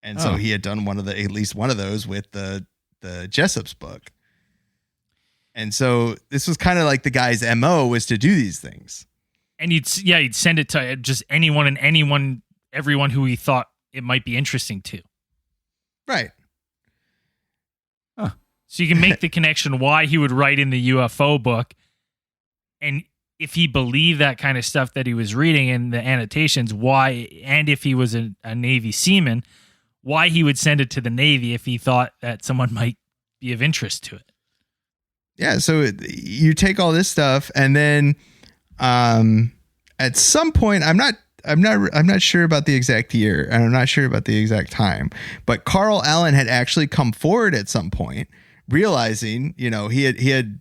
And so he had done at least one of those with the Jessup's book. And so this was kind of like the guy's MO, was to do these things. And he'd send it to just everyone who he thought it might be interesting to. Right. Huh. So you can make the connection why he would write in the UFO book. And if he believed that kind of stuff that he was reading in the annotations, why, and if he was a Navy seaman, why he would send it to the Navy if he thought that someone might be of interest to it. Yeah. So you take all this stuff, and then at some point, I'm not sure about the exact year, and I'm not sure about the exact time, but Carl Allen had actually come forward at some point, realizing, he had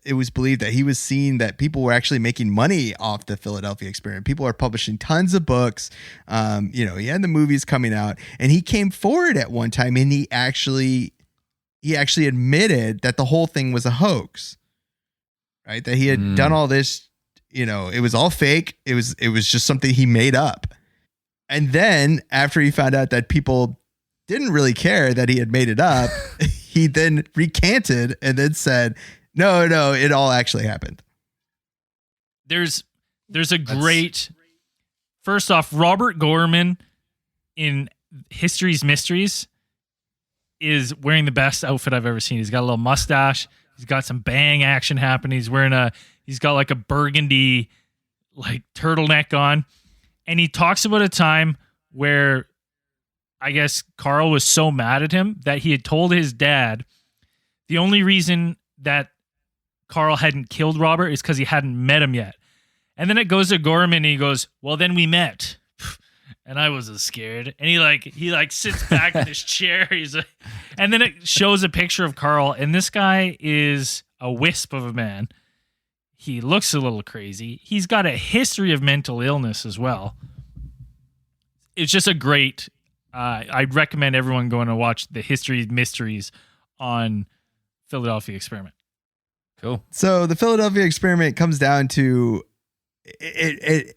it was believed that he was seeing that people were actually making money off the Philadelphia experiment. People are publishing tons of books. He had the movies coming out, and he came forward at one time, and he actually admitted that the whole thing was a hoax, right? That he had done all this, it was all fake. It was just something he made up. And then after he found out that people didn't really care that he had made it up, he then recanted and then said, no, it all actually happened. There's a great, first off, Robert Gorman in History's Mysteries is wearing the best outfit I've ever seen. He's got a little mustache. He's got some bang action happening. He's got like a burgundy like turtleneck on. And he talks about a time where I guess Carl was so mad at him that he had told his dad the only reason that Carl hadn't killed Robert is because he hadn't met him yet. And then it goes to Gorman and he goes, well, then we met. And I was scared. And he sits back in his chair. And then it shows a picture of Carl. And this guy is a wisp of a man. He looks a little crazy. He's got a history of mental illness as well. It's just a great, I'd recommend everyone going to watch the History Mysteries on Philadelphia Experiment. Cool. So the Philadelphia Experiment comes down to it.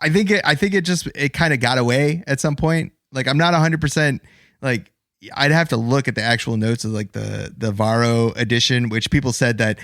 I think it kind of got away at some point. Like, I'm not 100%, like, I'd have to look at the actual notes of like the Varro edition, which people said that,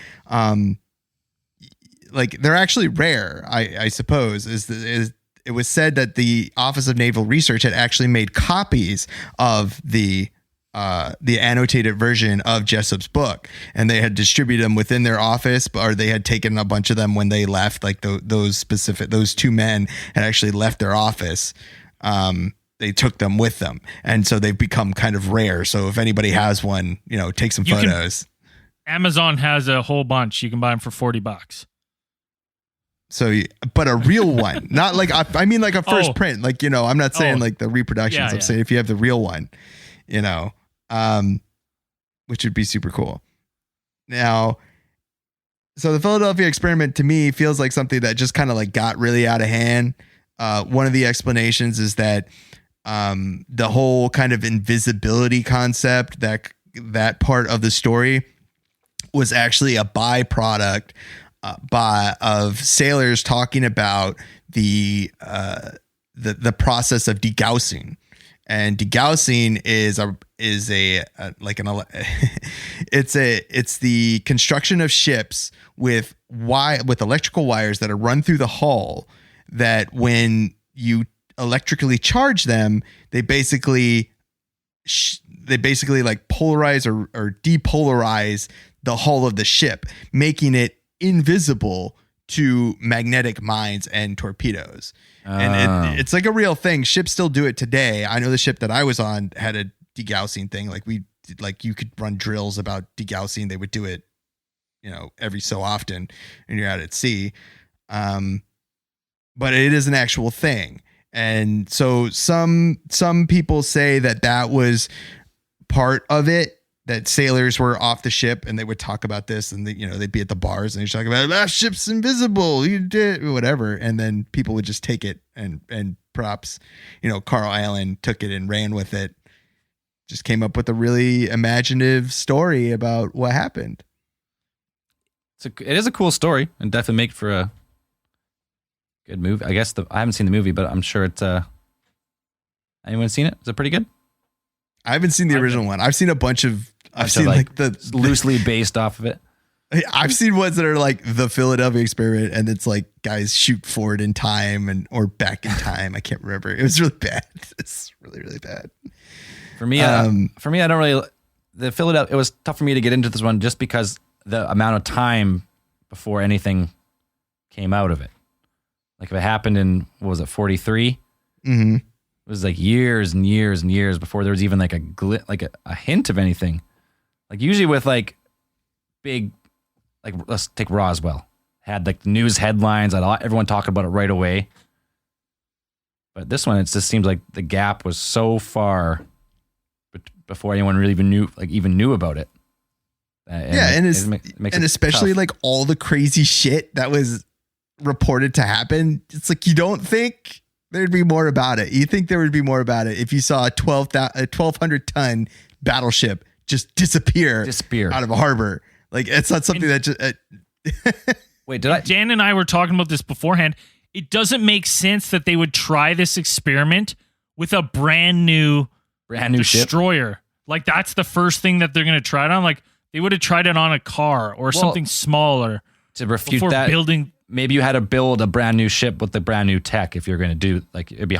like, they're actually rare, I suppose, it was said that the Office of Naval Research had actually made copies of the annotated version of Jessup's book, and they had distributed them within their office, or they had taken a bunch of them when they left. Like those two men had actually left their office. They took them with them, and so they've become kind of rare. So if anybody has one, take some photos. Amazon has a whole bunch. You can buy them for $40. So, but a real one, not like, I mean, like a first print, like, I'm not saying like the reproductions. I'm saying if you have the real one, which would be super cool. Now, so the Philadelphia experiment to me feels like something that just kind of like got really out of hand. One of the explanations is that the whole kind of invisibility concept, that part of the story was actually a byproduct of sailors talking about the process of degaussing. And degaussing is it's the construction of ships with electrical wires that are run through the hull, that when you electrically charge them, they basically like polarize or depolarize the hull of the ship, making it invisible to magnetic mines and torpedoes. And it's like a real thing. Ships still do it today. I know the ship that I was on had a degaussing thing. Like you could run drills about degaussing. They would do it, every so often when you're out at sea. But it is an actual thing. And so some people say that was part of it, that sailors were off the ship and they would talk about this, and they'd be at the bars and they'd talk about, that ship's invisible, you did whatever. And then people would just take it and props, Carl Allen took it and ran with it. Just came up with a really imaginative story about what happened. It is a cool story and definitely make for a good movie. I guess I haven't seen the movie, but I'm sure it's anyone seen it? Is it pretty good? I haven't seen the original one. I've seen a bunch of. I've seen like the loosely based off of it. I've seen ones that are like the Philadelphia experiment, and it's like guys shoot forward in time or back in time. I can't remember. It was really bad. It's really, really bad. For me, I don't really. It was tough for me to get into this one just because the amount of time before anything came out of it. Like if it happened in, what was it, 43? Mm-hmm. It was like years and years and years before there was even like a hint of anything. Like usually with like big, like let's take Roswell, had like the news headlines, everyone talking about it right away. But this one, it just seems like the gap was so far before anyone really even knew about it. And especially tough. Like all the crazy shit that was reported to happen. It's like you don't think there'd be more about it. You think there would be more about it if you saw a 1,200 ton battleship just disappear out of a harbor. Like it's not something that just. Wait, did I? Dan and I were talking about this beforehand. It doesn't make sense that they would try this experiment with a brand new destroyer. Ship? Like that's the first thing that they're going to try it on. Like they would have tried it on a car or something smaller. To refute that, maybe you had to build a brand new ship with the brand new tech. If you're going to do it'd be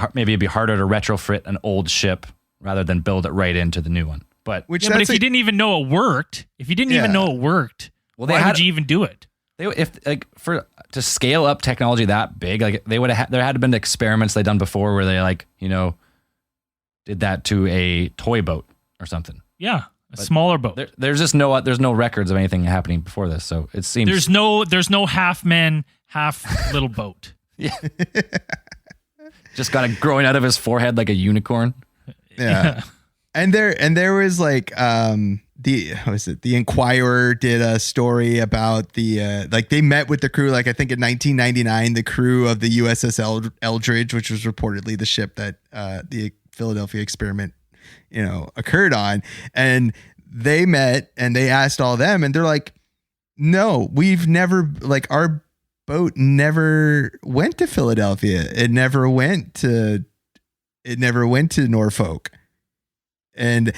harder to retrofit an old ship rather than build it right into the new one. But but if you didn't even know it worked, well, why would you even do it? To scale up technology that big, like they would have there had been experiments they done before where they did that to a toy boat or something. Yeah. A smaller boat. There's just no records of anything happening before this, so it seems there's no half man, half little boat. Yeah, just kind of growing out of his forehead like a unicorn. Yeah, and there was like the Inquirer did a story about the like they met with the crew, like I think in 1999, the crew of the USS Eldridge, which was reportedly the ship that the Philadelphia experiment occurred on, and they met and they asked all them, and they're like, no, we've never, like our boat never went to Philadelphia. It never went to Norfolk. And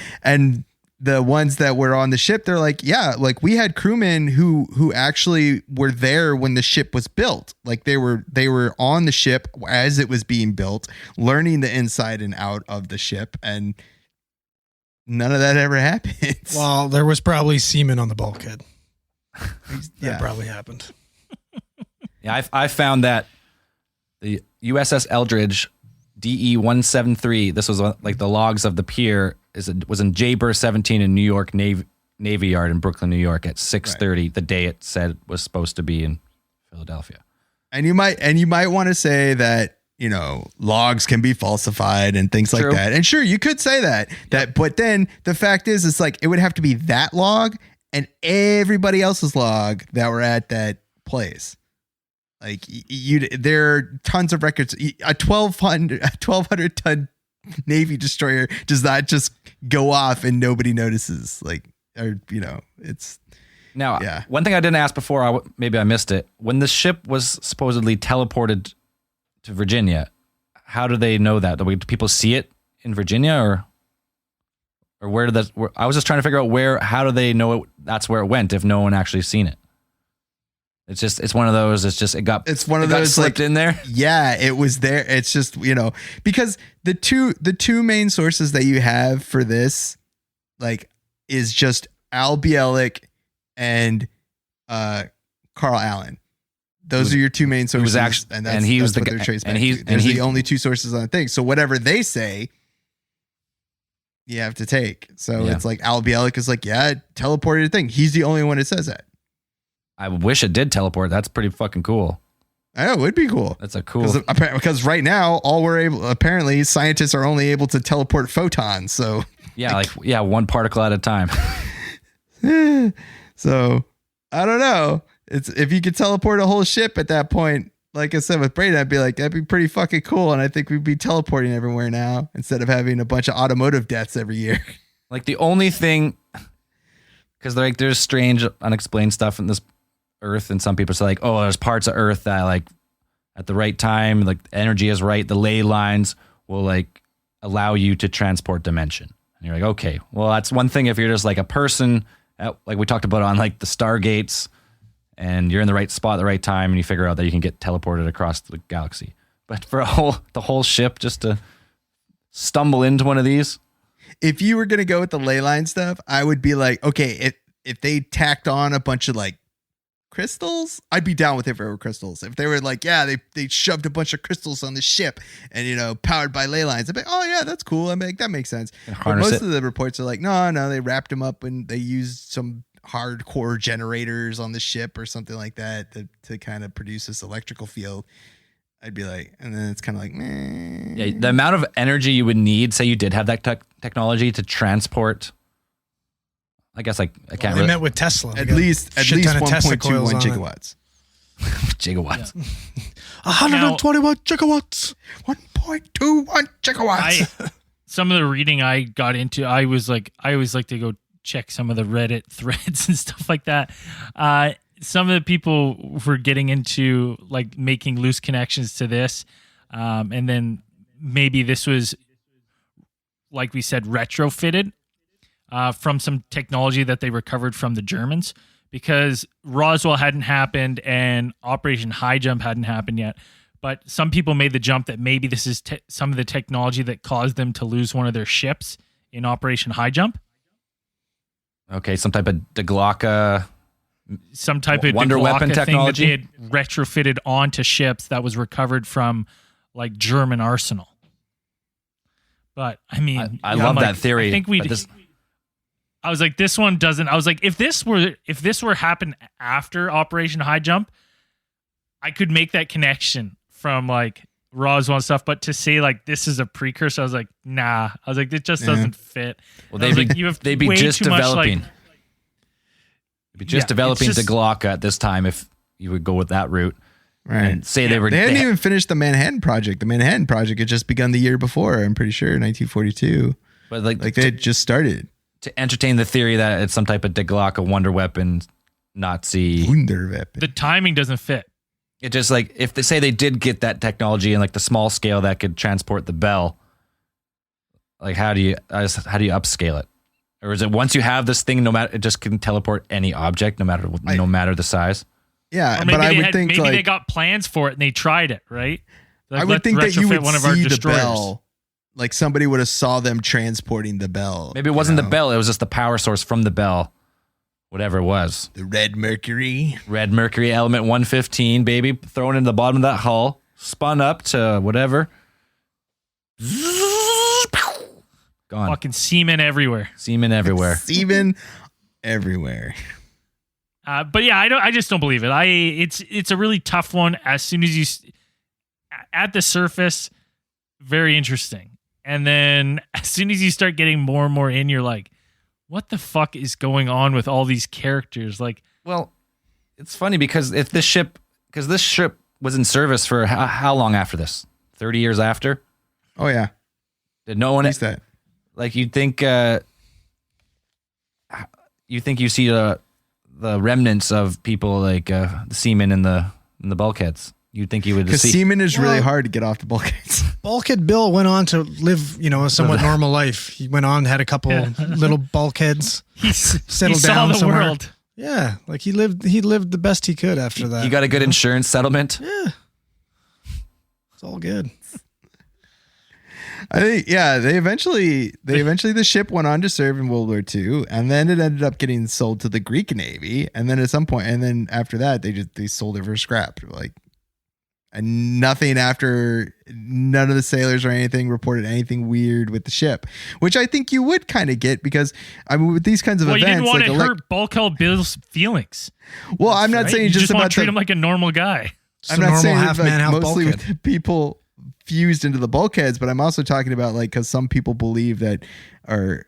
the ones that were on the ship, they're like, yeah, like we had crewmen who actually were there when the ship was built. Like they were on the ship as it was being built, learning the inside and out of the ship, and none of that ever happened. Well, there was probably semen on the bulkhead. That probably happened. Yeah, I found that the USS Eldridge DE-173, this was like the logs of the pier, was in Jaybird 17 in New York Navy Yard in Brooklyn, New York at 6:30, the day it said was supposed to be in Philadelphia. And you might want to say that logs can be falsified and things like that. And sure, you could say that, but then the fact is, it's like, it would have to be that log and everybody else's log that were at that place. Like there are tons of records. A 1,200 ton Navy destroyer does not just go off and nobody notices. Like, or it's Now, Yeah. one thing I didn't ask before, maybe I missed it. When the ship was supposedly teleported to Virginia, how do they know that? Do people see it in Virginia, or where did that? I was just trying to figure out how do they know that's where it went if no one actually seen it? It's one of those. It's one of those slipped in there. Yeah, it was there. It's just because the two main sources that you have for this, like, is just Al Bielek and Carl Allen. Those are your two main sources, and he was the guy. And he's the only two sources on the thing. So whatever they say, you have to take. So it's like Al Bielek is like, yeah, teleported a thing. He's the only one that says that. I wish it did teleport. That's pretty fucking cool. I know, it would be cool. That's a cool. Because right now, apparently scientists are only able to teleport photons. So one particle at a time. So I don't know. It's if you could teleport a whole ship at that point, like I said with Braden, I'd be like, that'd be pretty fucking cool. And I think we'd be teleporting everywhere now instead of having a bunch of automotive deaths every year. Like the only thing, because there's strange, unexplained stuff in this Earth, and some people say like, oh, there's parts of Earth that like at the right time, like the energy is right, the ley lines will like allow you to transport dimension. And you're like, okay, well, that's one thing if you're just like a person, like we talked about on like the Stargates, and you're in the right spot at the right time, and you figure out that you can get teleported across the galaxy. But for the whole ship just to stumble into one of these. If you were gonna go with the ley line stuff, I would be like, okay, if they tacked on a bunch of like crystals, I'd be down with it if it were crystals. If they were like, yeah, they shoved a bunch of crystals on the ship and powered by ley lines, I'd be like, oh yeah, that's cool. I mean, that makes sense. But most of the reports are like, no, they wrapped them up and they used some hardcore generators on the ship or something like that to kind of produce this electrical field. I'd be like, and then it's kind of like, meh. Yeah, the amount of energy you would need, say you did have that technology to transport. I guess I can't. They met with Tesla. At least 1.21 gigawatts. Gigawatts. 121 gigawatts. 1.21 gigawatts. Some of the reading I got into, I always like to go check some of the Reddit threads and stuff like that. Some of the people were getting into like making loose connections to this. And then maybe this was, like we said, retrofitted from some technology that they recovered from the Germans, because Roswell hadn't happened and Operation High Jump hadn't happened yet. But some people made the jump that maybe this is some of the technology that caused them to lose one of their ships in Operation High Jump. Okay, some type of Deglocka, some type of wonder weapon technology that they had retrofitted onto ships that was recovered from like German arsenal. But I mean, I love that theory. I think I was like, this one doesn't. I was like, if this were happen after Operation High Jump, I could make that connection from like Roswell and stuff. But to say like this is a precursor, I was like, nah. I was like, it just doesn't fit. Well, they'd be just developing. Developing the Deglocka at this time if you would go with that route. Right. And say they hadn't even finished the Manhattan Project. The Manhattan Project had just begun the year before, I'm pretty sure, 1942. But like they had just started. To entertain the theory that it's some type of Deglocka wonder weapon, Nazi. Wonder weapon. The timing doesn't fit. It just like, if they say they did get that technology in like the small scale that could transport the Bell, like how do you upscale it? Or is it once you have this thing, no matter, it just can teleport any object, no matter the size? Yeah, but I would think maybe they got plans for it and they tried it, right? Like, I would think that you would one of our see the destroyers. Bell. Like somebody would have saw them transporting the Bell. Maybe it wasn't the Bell; it was just the power source from the Bell, whatever it was. The Red Mercury element 115, baby, thrown into the bottom of that hull, spun up to whatever. Gone. Fucking semen everywhere. Semen everywhere. Semen everywhere. But yeah, I just don't believe it. It's a really tough one. As soon as you at the surface, very interesting, and then as soon as you start getting more and more in, you're like, what the fuck is going on with all these characters? Like, Well, it's funny because this ship was in service for how long after this? 30 years after? Oh yeah, Did no one at least that. like you'd think you see the remnants of people like the seamen in the bulkheads. You'd think you would Because see semen is really Well- hard to get off the bulkheads. Bulkhead Bill went on to live, a somewhat normal life. He went on, had a couple little bulkheads. he Settled saw down the somewhere. world. Yeah, like he lived the best he could after that. you got a good insurance settlement. Yeah. It's all good. I think they eventually the ship went on to serve in World War II, and then it ended up getting sold to the Greek Navy, and then at some point, and then after that they sold it for scrap. Like, and nothing after, none of the sailors or anything reported anything weird with the ship, which I think you would kind of get because I mean with these kinds of Well, you events, didn't want like to hurt Bulkhead Bill's feelings. well, I'm not right? saying You just want about to treat the, him like a normal guy. Just I'm a not normal saying half like, man, half mostly bulkhead. with people fused into the bulkheads, but I'm also talking about like because some people believe that or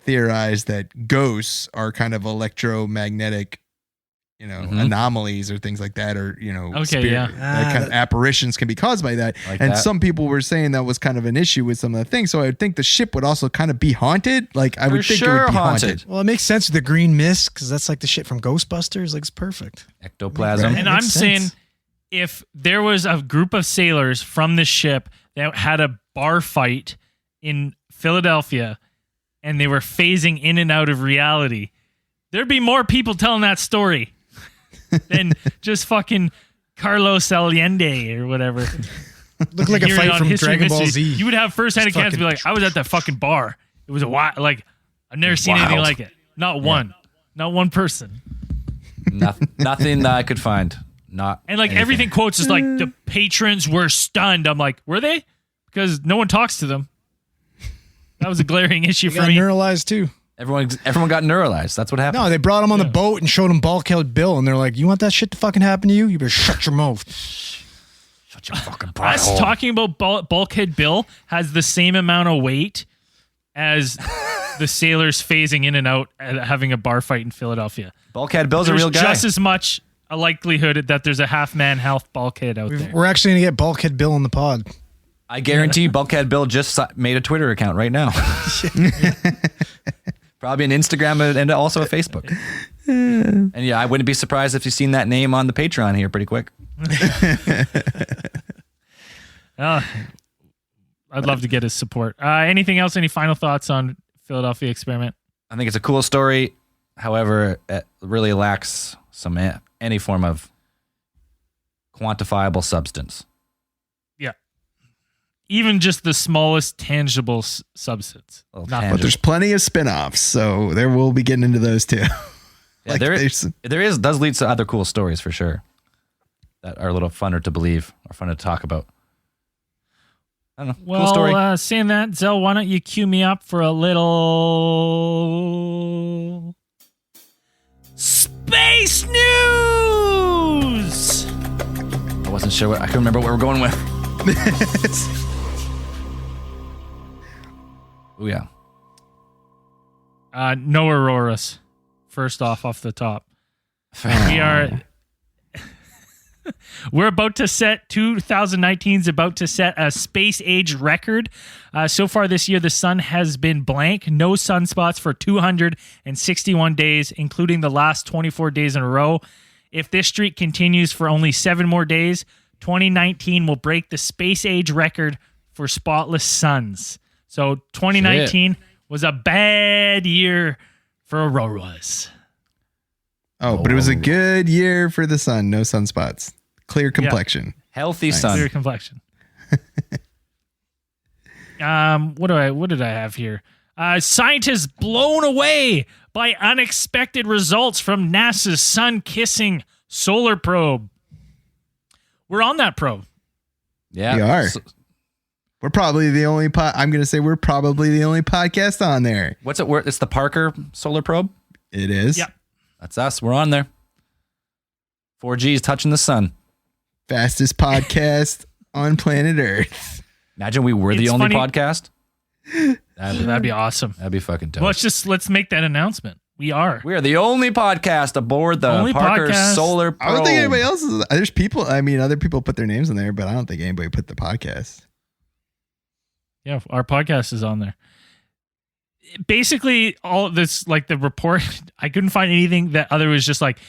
theorize that ghosts are kind of electromagnetic, anomalies or things like that, or Okay, yeah. that kind of apparitions can be caused by that. Like and that. some people were saying that was kind of an issue with some of the things. So I would think the ship would also kind of be haunted. Like I For would think it sure would be haunted. Well, it makes sense with the green mist because that's like the shit from Ghostbusters. Like, it's perfect. Ectoplasm. Right. And That I'm makes saying sense. if there was a group of sailors from the ship that had a bar fight in Philadelphia and they were phasing in and out of reality, there'd be more people telling that story than just fucking Carlos Allende or whatever. Looked like a Hear it fight on from History Dragon Ball Mystery. Z. You would have first-hand Just accounts to be fucking- like, I was at that fucking bar. It was a wild, like, I've never seen anything Wild. like it. Not one. Not one person. Nothing that I could find. Not And like anything. everything quotes is like the patrons were stunned. I'm like, were they? Because no one talks to them. That was a glaring issue They for got me. neuralized too. Everyone got neuralized. That's what happened. No, they brought him on the boat and showed him Bulkhead Bill, and they're like, "You want that shit to fucking happen to you? You better shut your mouth." Shut your fucking Us butthole. talking about Bulkhead Bill has the same amount of weight as the sailors phasing in and out and having a bar fight in Philadelphia. Bulkhead Bill's There's a real guy. just as much a likelihood that there's a half-man, half-bulkhead out there. We're actually gonna get Bulkhead Bill in the pod. I guarantee you Bulkhead Bill just made a Twitter account right now. Probably an Instagram and also a Facebook. And yeah, I wouldn't be surprised if you've seen that name on the Patreon here pretty quick. I'd love to get his support. Anything else? Any final thoughts on Philadelphia Experiment? I think it's a cool story. However, it really lacks any form of quantifiable substance. Yeah. Even just the smallest tangible substance. Little Not- But there's plenty of spin-offs, so there we'll be getting into those too. Yeah, Like, there's- does lead to other cool stories for sure that are a little funner to believe or fun to talk about. I don't know. Well, cool story. saying that, Zell, why don't you cue me up for a little space news? I wasn't sure. I couldn't remember what we're going with. Oh yeah. No auroras. First off the top. We're about to set 2019's about to set a space age record. So far this year, the sun has been blank, no sunspots for 261 days, including the last 24 days in a row. If this streak continues for only 7 more days, 2019 will break the space age record for spotless suns. So 2019 was a bad year for auroras. Oh, but it was a good year for the sun. No sunspots. Clear complexion. Healthy sun. Clear complexion. What did I have here? Scientists blown away by unexpected results from NASA's sun-kissing solar probe. We're on that probe. Yeah. We are. We're probably the only I'm going to say we're probably the only podcast on there. What's it worth? It's the Parker solar probe. It is. Yep. That's us. We're on there. 4G's touching the sun. Fastest podcast on planet Earth. Imagine we were the It's only funny- podcast. That'd be awesome. That'd be fucking dope. Let's make that announcement. We are. We are the only podcast aboard the Only Parker podcast. Solar Probe. I don't think anybody else is. There's people. I mean, other people put their names in there, but I don't think anybody put the podcast. Yeah, our podcast is on there. Basically, all of this, like the report, I couldn't find anything that other was just like,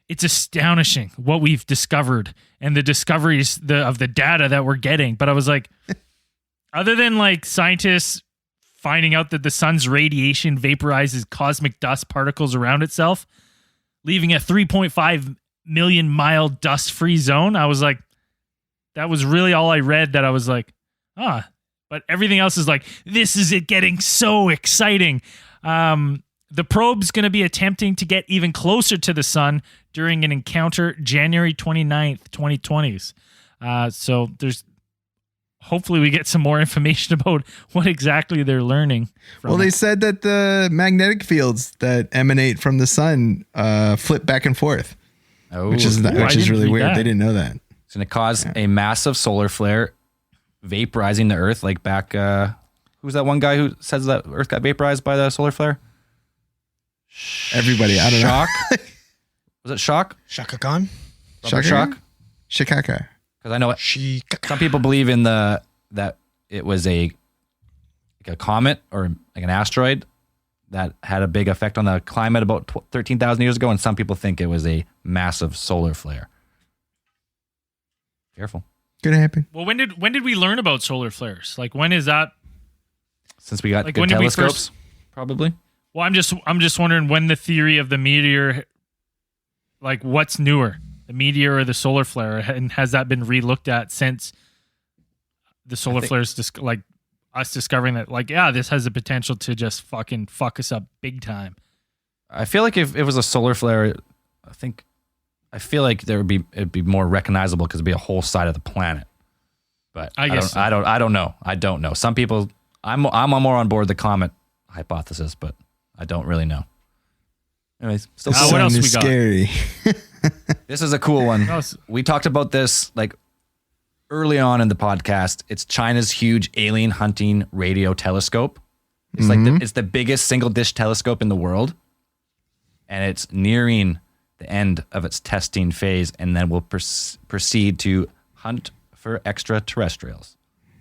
it's astonishing what we've discovered and the discoveries of the data that we're getting. But I was like, other than like scientists finding out that the sun's radiation vaporizes cosmic dust particles around itself, leaving a 3.5 million mile dust free zone, I was like, that was really all I read. That I was like, but everything else is like, this is it getting so exciting. The probe's going to be attempting to get even closer to the sun during an encounter January 29th, 2020s. So there's hopefully we get some more information about what exactly they're learning. Well, they said that the magnetic fields that emanate from the sun flip back and forth, which is really weird. That. They didn't know that. It's going to cause a massive solar flare, vaporizing the Earth. Like back, who's that one guy who says that Earth got vaporized by the solar flare? Everybody, I don't know. Shock? Was it Shock? Shaka Khan? Robert Shock? Shikaka. Because I know some people believe in that it was a comet or like an asteroid that had a big effect on the climate about 13,000 years ago, and some people think it was a massive solar flare. Careful. Could happen. Well, when did we learn about solar flares? Like, when is that? Since we got Like, good when did we telescopes, probably. Well, I'm just wondering when the theory of the meteor, like, what's newer, the meteor or the solar flare, and has that been relooked at since the solar flares, like us discovering that, like, yeah, this has the potential to just fucking fuck us up big time. I feel like if it was a solar flare, I feel like it'd be more recognizable because it'd be a whole side of the planet. But I don't know. I don't know. Some people, I'm more on board the comet hypothesis, but I don't really know. Anyways, still cool. What else we got? Scary. This is a cool one. Oh, We talked about this like early on in the podcast. It's China's huge alien hunting radio telescope. It's like it's the biggest single dish telescope in the world, and it's nearing the end of its testing phase, and then will proceed to hunt for extraterrestrials.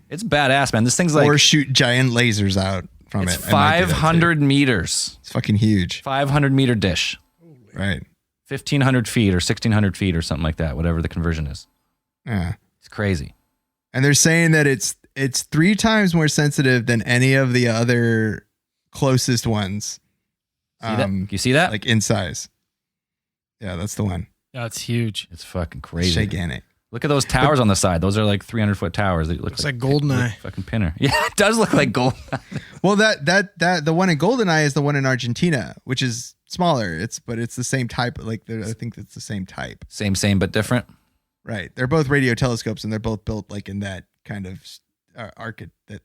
It's badass, man. This thing's like, or shoot giant lasers out from it's it. It might do that 500 meters. It's fucking huge. 500 meter dish. Right. 1,500 feet or 1,600 feet or something like that, whatever the conversion is. Yeah. It's crazy. And they're saying that it's 3 times more sensitive than any of the other closest ones. You see that? Like in size. Yeah, that's the one. That's huge. It's fucking It's crazy. gigantic. Look at those towers on the side. Those are like 300-foot towers. They look Looks like GoldenEye. fucking pinner. Yeah, it does look like gold. Well, that the one in GoldenEye is the one in Argentina, which is smaller. It's the same type. Like I think it's the same type. Same, but different. Right. They're both radio telescopes, and they're both built like in that kind of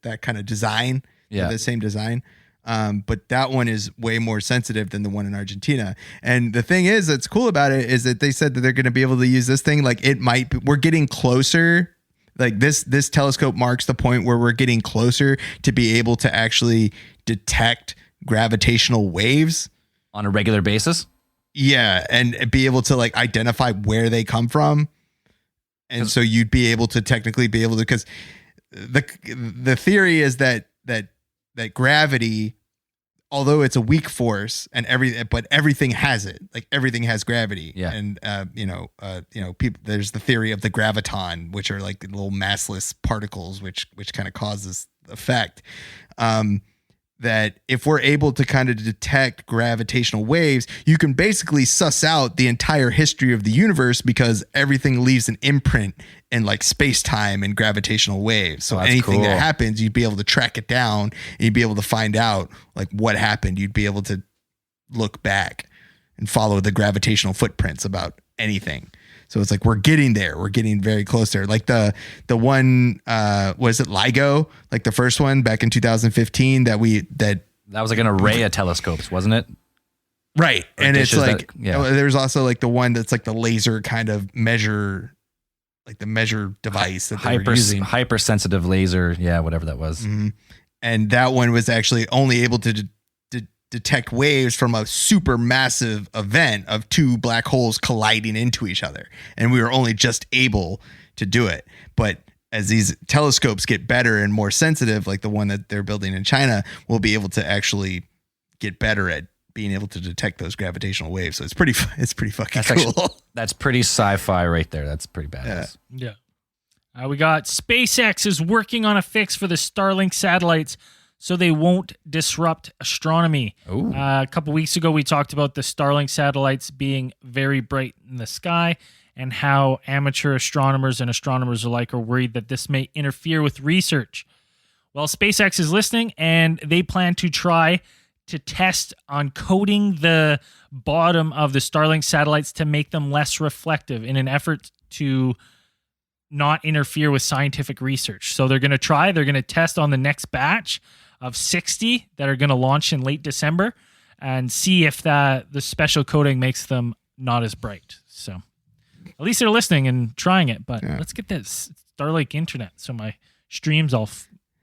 that kind of design. Yeah. The same design. But that one is way more sensitive than the one in Argentina. And the thing is, that's cool about it is that they said that they're going to be able to use this thing. Like we're getting closer. Like this telescope marks the point where we're getting closer to be able to actually detect gravitational waves On a regular basis? Yeah, and be able to like identify where they come from. And so you'd be able to technically be able to, because the theory is that gravity, although it's a weak force and everything has it, like everything has gravity. Yeah. And people, there's the theory of the graviton, which are like little massless particles, which kind of causes effect. That if we're able to kind of detect gravitational waves, you can basically suss out the entire history of the universe because everything leaves an imprint in like space-time and gravitational waves. So that's anything cool. that happens, you'd be able to track it down and you'd be able to find out like what happened. You'd be able to look back and follow the gravitational footprints about anything. So it's like we're getting there. We're getting very close there. Like the one was it LIGO? Like the first one back in 2015 that was like an array of telescopes, wasn't it? Right. And it's like yeah. There's also like the one that's like the laser kind of measure, like the measure device that they were using. Hypersensitive laser, yeah, whatever that was. Mm-hmm. and that one was actually only able to detect waves from a super massive event of two black holes colliding into each other, and we were only just able to do it. But as these telescopes get better and more sensitive, like the one that they're building in China, we'll be able to actually get better at being able to detect those gravitational waves. So it's pretty fucking cool. That's pretty sci-fi right there. That's pretty badass. Yeah. We got SpaceX is working on a fix for the Starlink satellites so they won't disrupt astronomy. Ooh. A couple weeks ago, we talked about the Starlink satellites being very bright in the sky and how amateur astronomers and astronomers alike are worried that this may interfere with research. Well, SpaceX is listening, and they plan to try to test on coating the bottom of the Starlink satellites to make them less reflective in an effort to not interfere with scientific research. So they're going to test on the next batch of 60 that are going to launch in late December and see if the special coating makes them not as bright. So at least they're listening and trying it, but let's get this Starlink internet so my stream's all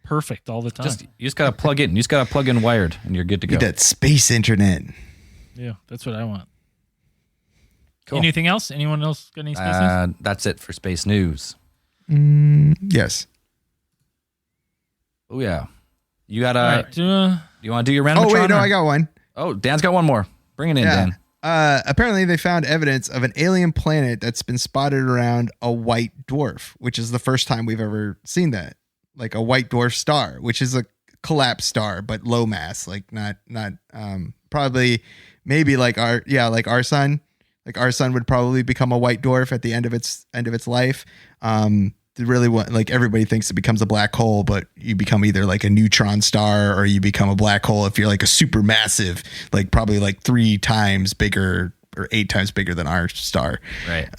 perfect all the time. You just got to plug in. You just got to plug in wired and you're good to go. Get that space internet. Yeah, that's what I want. Cool. Anything else? Anyone else got any space news? That's it for space news. Yes. Oh yeah. You got you want to do your Oh random? wait, no, I got one. Oh, Dan's got one more. Bring it in, Dan. Apparently they found evidence of an alien planet that's been spotted around a white dwarf, which is the first time we've ever seen that. Like a white dwarf star, which is a collapsed star, but low mass, like not probably maybe like our sun. Like our sun would probably become a white dwarf at the end of its life. Really, like everybody thinks it becomes a black hole, but you become either like a neutron star or you become a black hole if you're like a super massive, like probably like 3 times bigger or 8 times bigger than our star. Right.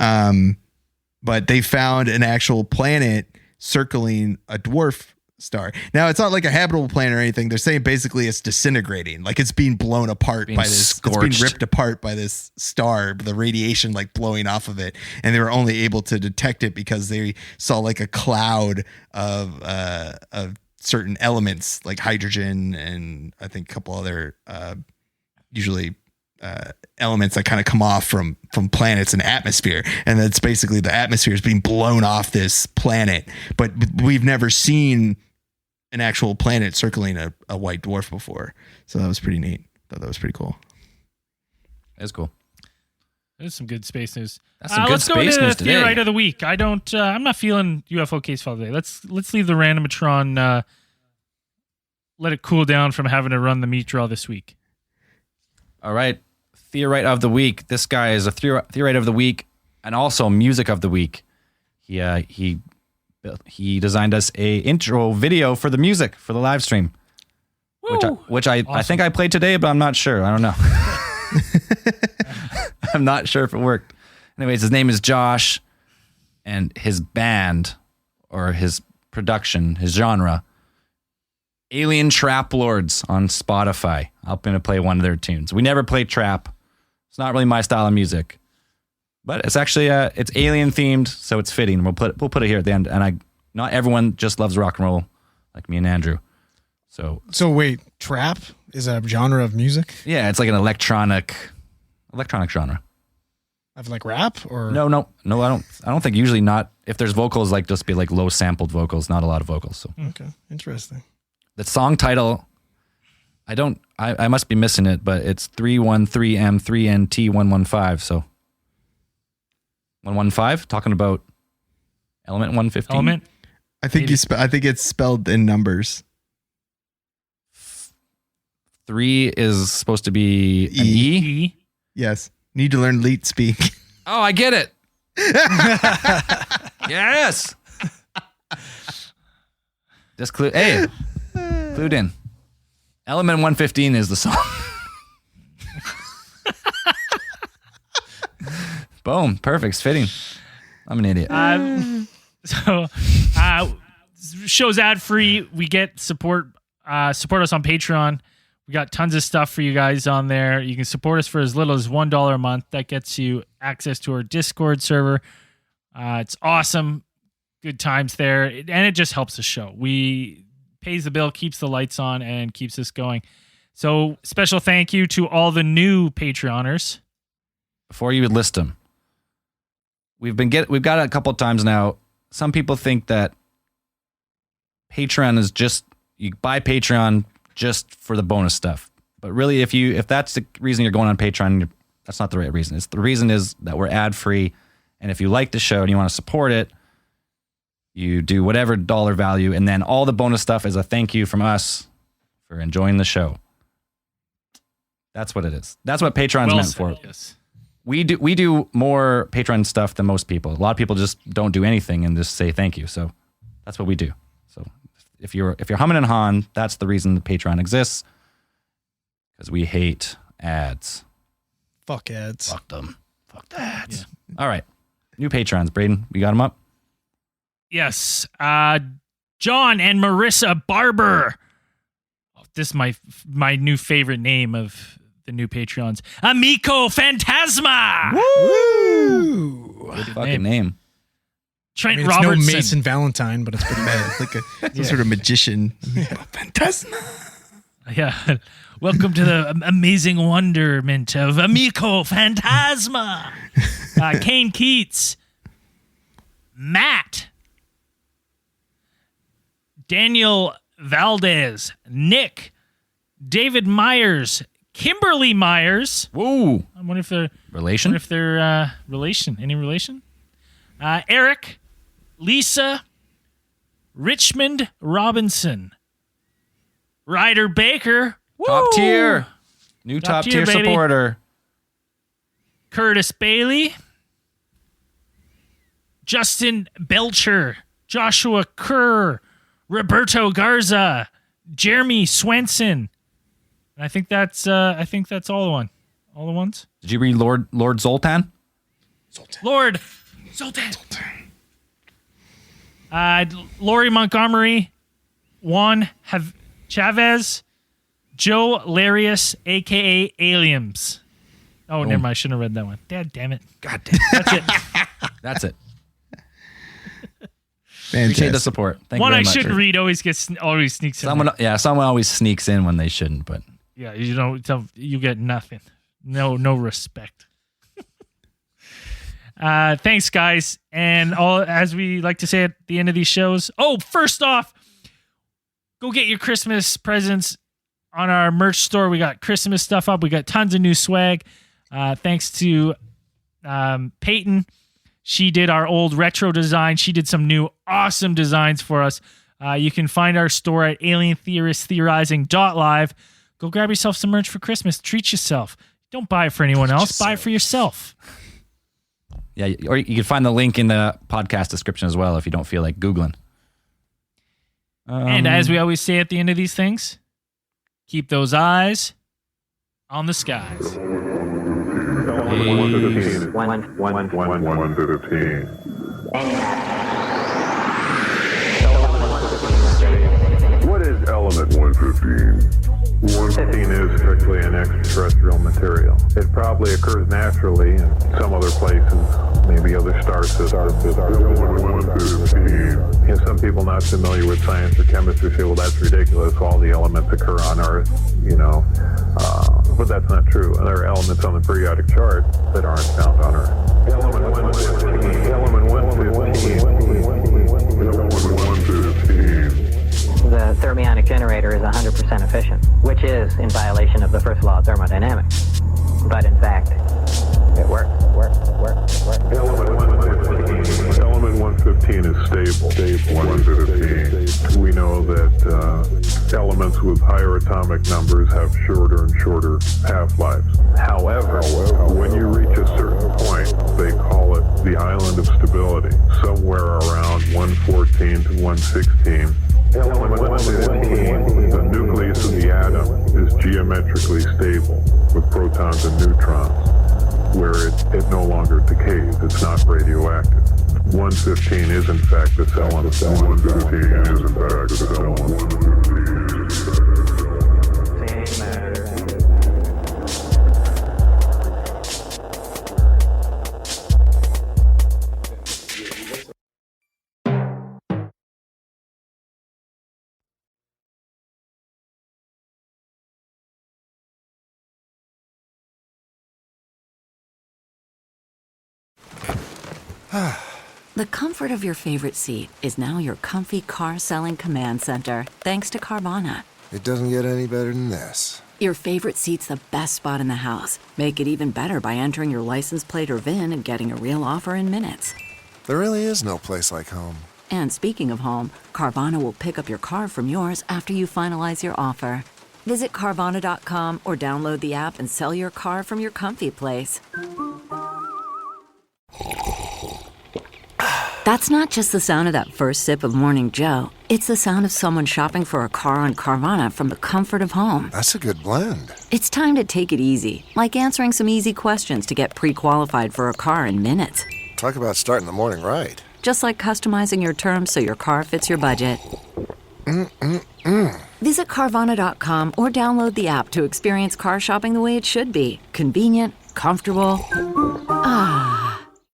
But they found an actual planet circling a dwarf star. Now it's not like a habitable planet or anything. They're saying basically it's disintegrating, like it's being blown apart by this. Scorched. It's being ripped apart by this star, the radiation like blowing off of it, and they were only able to detect it because they saw like a cloud of certain elements like hydrogen and I think a couple other usually elements that kind of come off from planets and atmosphere, and that's basically the atmosphere is being blown off this planet, but we've never seen an actual planet circling a white dwarf before, so that was pretty neat. Thought that was pretty cool. That's cool. There's some good space news. That's some good let's go space to news the today. theorite of the week. I'm not feeling UFO case file today. Let's leave the randomatron. Let it cool down from having to run the meat draw this week. All right. Theorite of the week. This guy is a theorite of the week and also music of the week. He designed us a intro video for the music for the live stream, which I think I played today, but I'm not sure. I don't know. I'm not sure if it worked. Anyways, his name is Josh, and his band or his production, his genre, Alien Trap Lords on Spotify. I'm going to play one of their tunes. We never play trap. It's not really my style of music, but it's actually it's alien themed, so it's fitting. We'll put it here at the end. And not everyone just loves rock and roll like me and Andrew. So wait, trap is a genre of music? yeah, it's like an electronic genre. Of like rap or No, I don't think usually not. If there's vocals, like just be like low sampled vocals, not a lot of vocals. So Okay, interesting. the song title, I must be missing it, but it's 313M3NT115. So 115, talking about element 115. Element. I think I think it's spelled in numbers. 3 is supposed to be an E. E. Yes, need to learn leet speak. Oh, I get it. Yes. Just clued in. Element 115 is the song. Boom. Perfect. It's fitting. I'm an idiot. Show's ad free. We get support. Support us on Patreon. We got tons of stuff for you guys on there. You can support us for as little as $1 a month. That gets you access to our Discord server. It's awesome. Good times there. And it just helps the show. pays the bill, keeps the lights on, and keeps us going. So special thank you to all the new Patreoners. Before you list them, we've got it a couple of times now. Some people think that Patreon is just, you buy Patreon just for the bonus stuff. But really, if that's the reason you're going on Patreon, that's not the right reason. The reason is that we're ad free, and if you like the show and you want to support it, you do whatever dollar value, and then all the bonus stuff is a thank you from us for enjoying the show. That's what it is. That's what Patreon's meant for. Yes. We do more Patreon stuff than most people. A lot of people just don't do anything and just say thank you. So that's what we do. So if you're humming and hawing, that's the reason the Patreon exists. Because we hate ads. Fuck ads. Fuck them. Fuck the ads. Yeah. All right. New Patrons, Braden. We got them up? Yes. John and Marissa Barber. Oh, this is my new favorite name of the new Patreons. Amico Fantasma. Woo! Good fucking name. Trent It's Robertson. no Mason Valentine, but it's pretty bad. It's like some sort of magician. Phantasma. Yeah. Welcome to the amazing wonderment of Amico Fantasma. Kane Keats. Matt. Daniel Valdez. Nick. David Myers. Kimberly Myers. Whoa. I wonder if they're Relation? relation. Any relation? Eric. Lisa. Richmond Robinson. Ryder Baker. Top Woo! tier. New top tier baby. supporter. Curtis Bailey. Justin Belcher. Joshua Kerr. Roberto Garza. Jeremy Swenson. And I think that's all the one. All the ones? Did you read Lord Zoltan? Lord Zoltan. Lori Montgomery. Juan Chavez. Joe Larius, a.k.a. Aliens. Oh, never mind. I shouldn't have read that one. Dad damn it. God damn it. That's it. That's it. Fantastic. Appreciate the support. Thank One you very I much. shouldn't read always sneaks in. Someone always sneaks in when they shouldn't, but Yeah, you get nothing. No respect. Thanks, guys. And as we like to say at the end of these shows. Oh, first off, go get your Christmas presents on our merch store. We got Christmas stuff up. We got tons of new swag. Thanks to Peyton. She did our old retro design. She did some new awesome designs for us. You can find our store at alientheoristtheorizing.live. Go grab yourself some merch for Christmas. Treat yourself. Don't buy it for anyone else. Buy it for yourself. yeah, or you can find the link in the podcast description as well if you don't feel like Googling. And as we always say at the end of these things, keep those eyes on the skies. One to the team. One to the team. What is element 115? 115 is strictly an extraterrestrial material. It probably occurs naturally in some other places, maybe other star systems. And some people not familiar with science or chemistry say, well, that's ridiculous. All the elements occur on Earth, but that's not true. And there are elements on the periodic chart that aren't found on Earth. Element 115. Element 115. The thermionic generator is 100% efficient, which is in violation of the first law of thermodynamics. But in fact, it works. Element 115 is stable. 115. We know that elements with higher atomic numbers have shorter and shorter half-lives. However, when you reach a certain point, they call it the island of stability, somewhere around 114 to 116. Element 115, the nucleus of the atom, is geometrically stable with protons and neutrons, where it no longer decays. It's not radioactive. 115 is in fact this element. 115 is in fact this element. The comfort of your favorite seat is now your comfy car selling command center, thanks to Carvana. It doesn't get any better than this. Your favorite seat's the best spot in the house. Make it even better by entering your license plate or VIN and getting a real offer in minutes. There really is no place like home. And speaking of home, Carvana will pick up your car from yours after you finalize your offer. Visit Carvana.com or download the app and sell your car from your comfy place. That's not just the sound of that first sip of Morning Joe. It's the sound of someone shopping for a car on Carvana from the comfort of home. That's a good blend. It's time to take it easy, like answering some easy questions to get pre-qualified for a car in minutes. Talk about starting the morning right. Just like customizing your terms so your car fits your budget. Visit Carvana.com or download the app to experience car shopping the way it should be. Convenient, comfortable. Ah.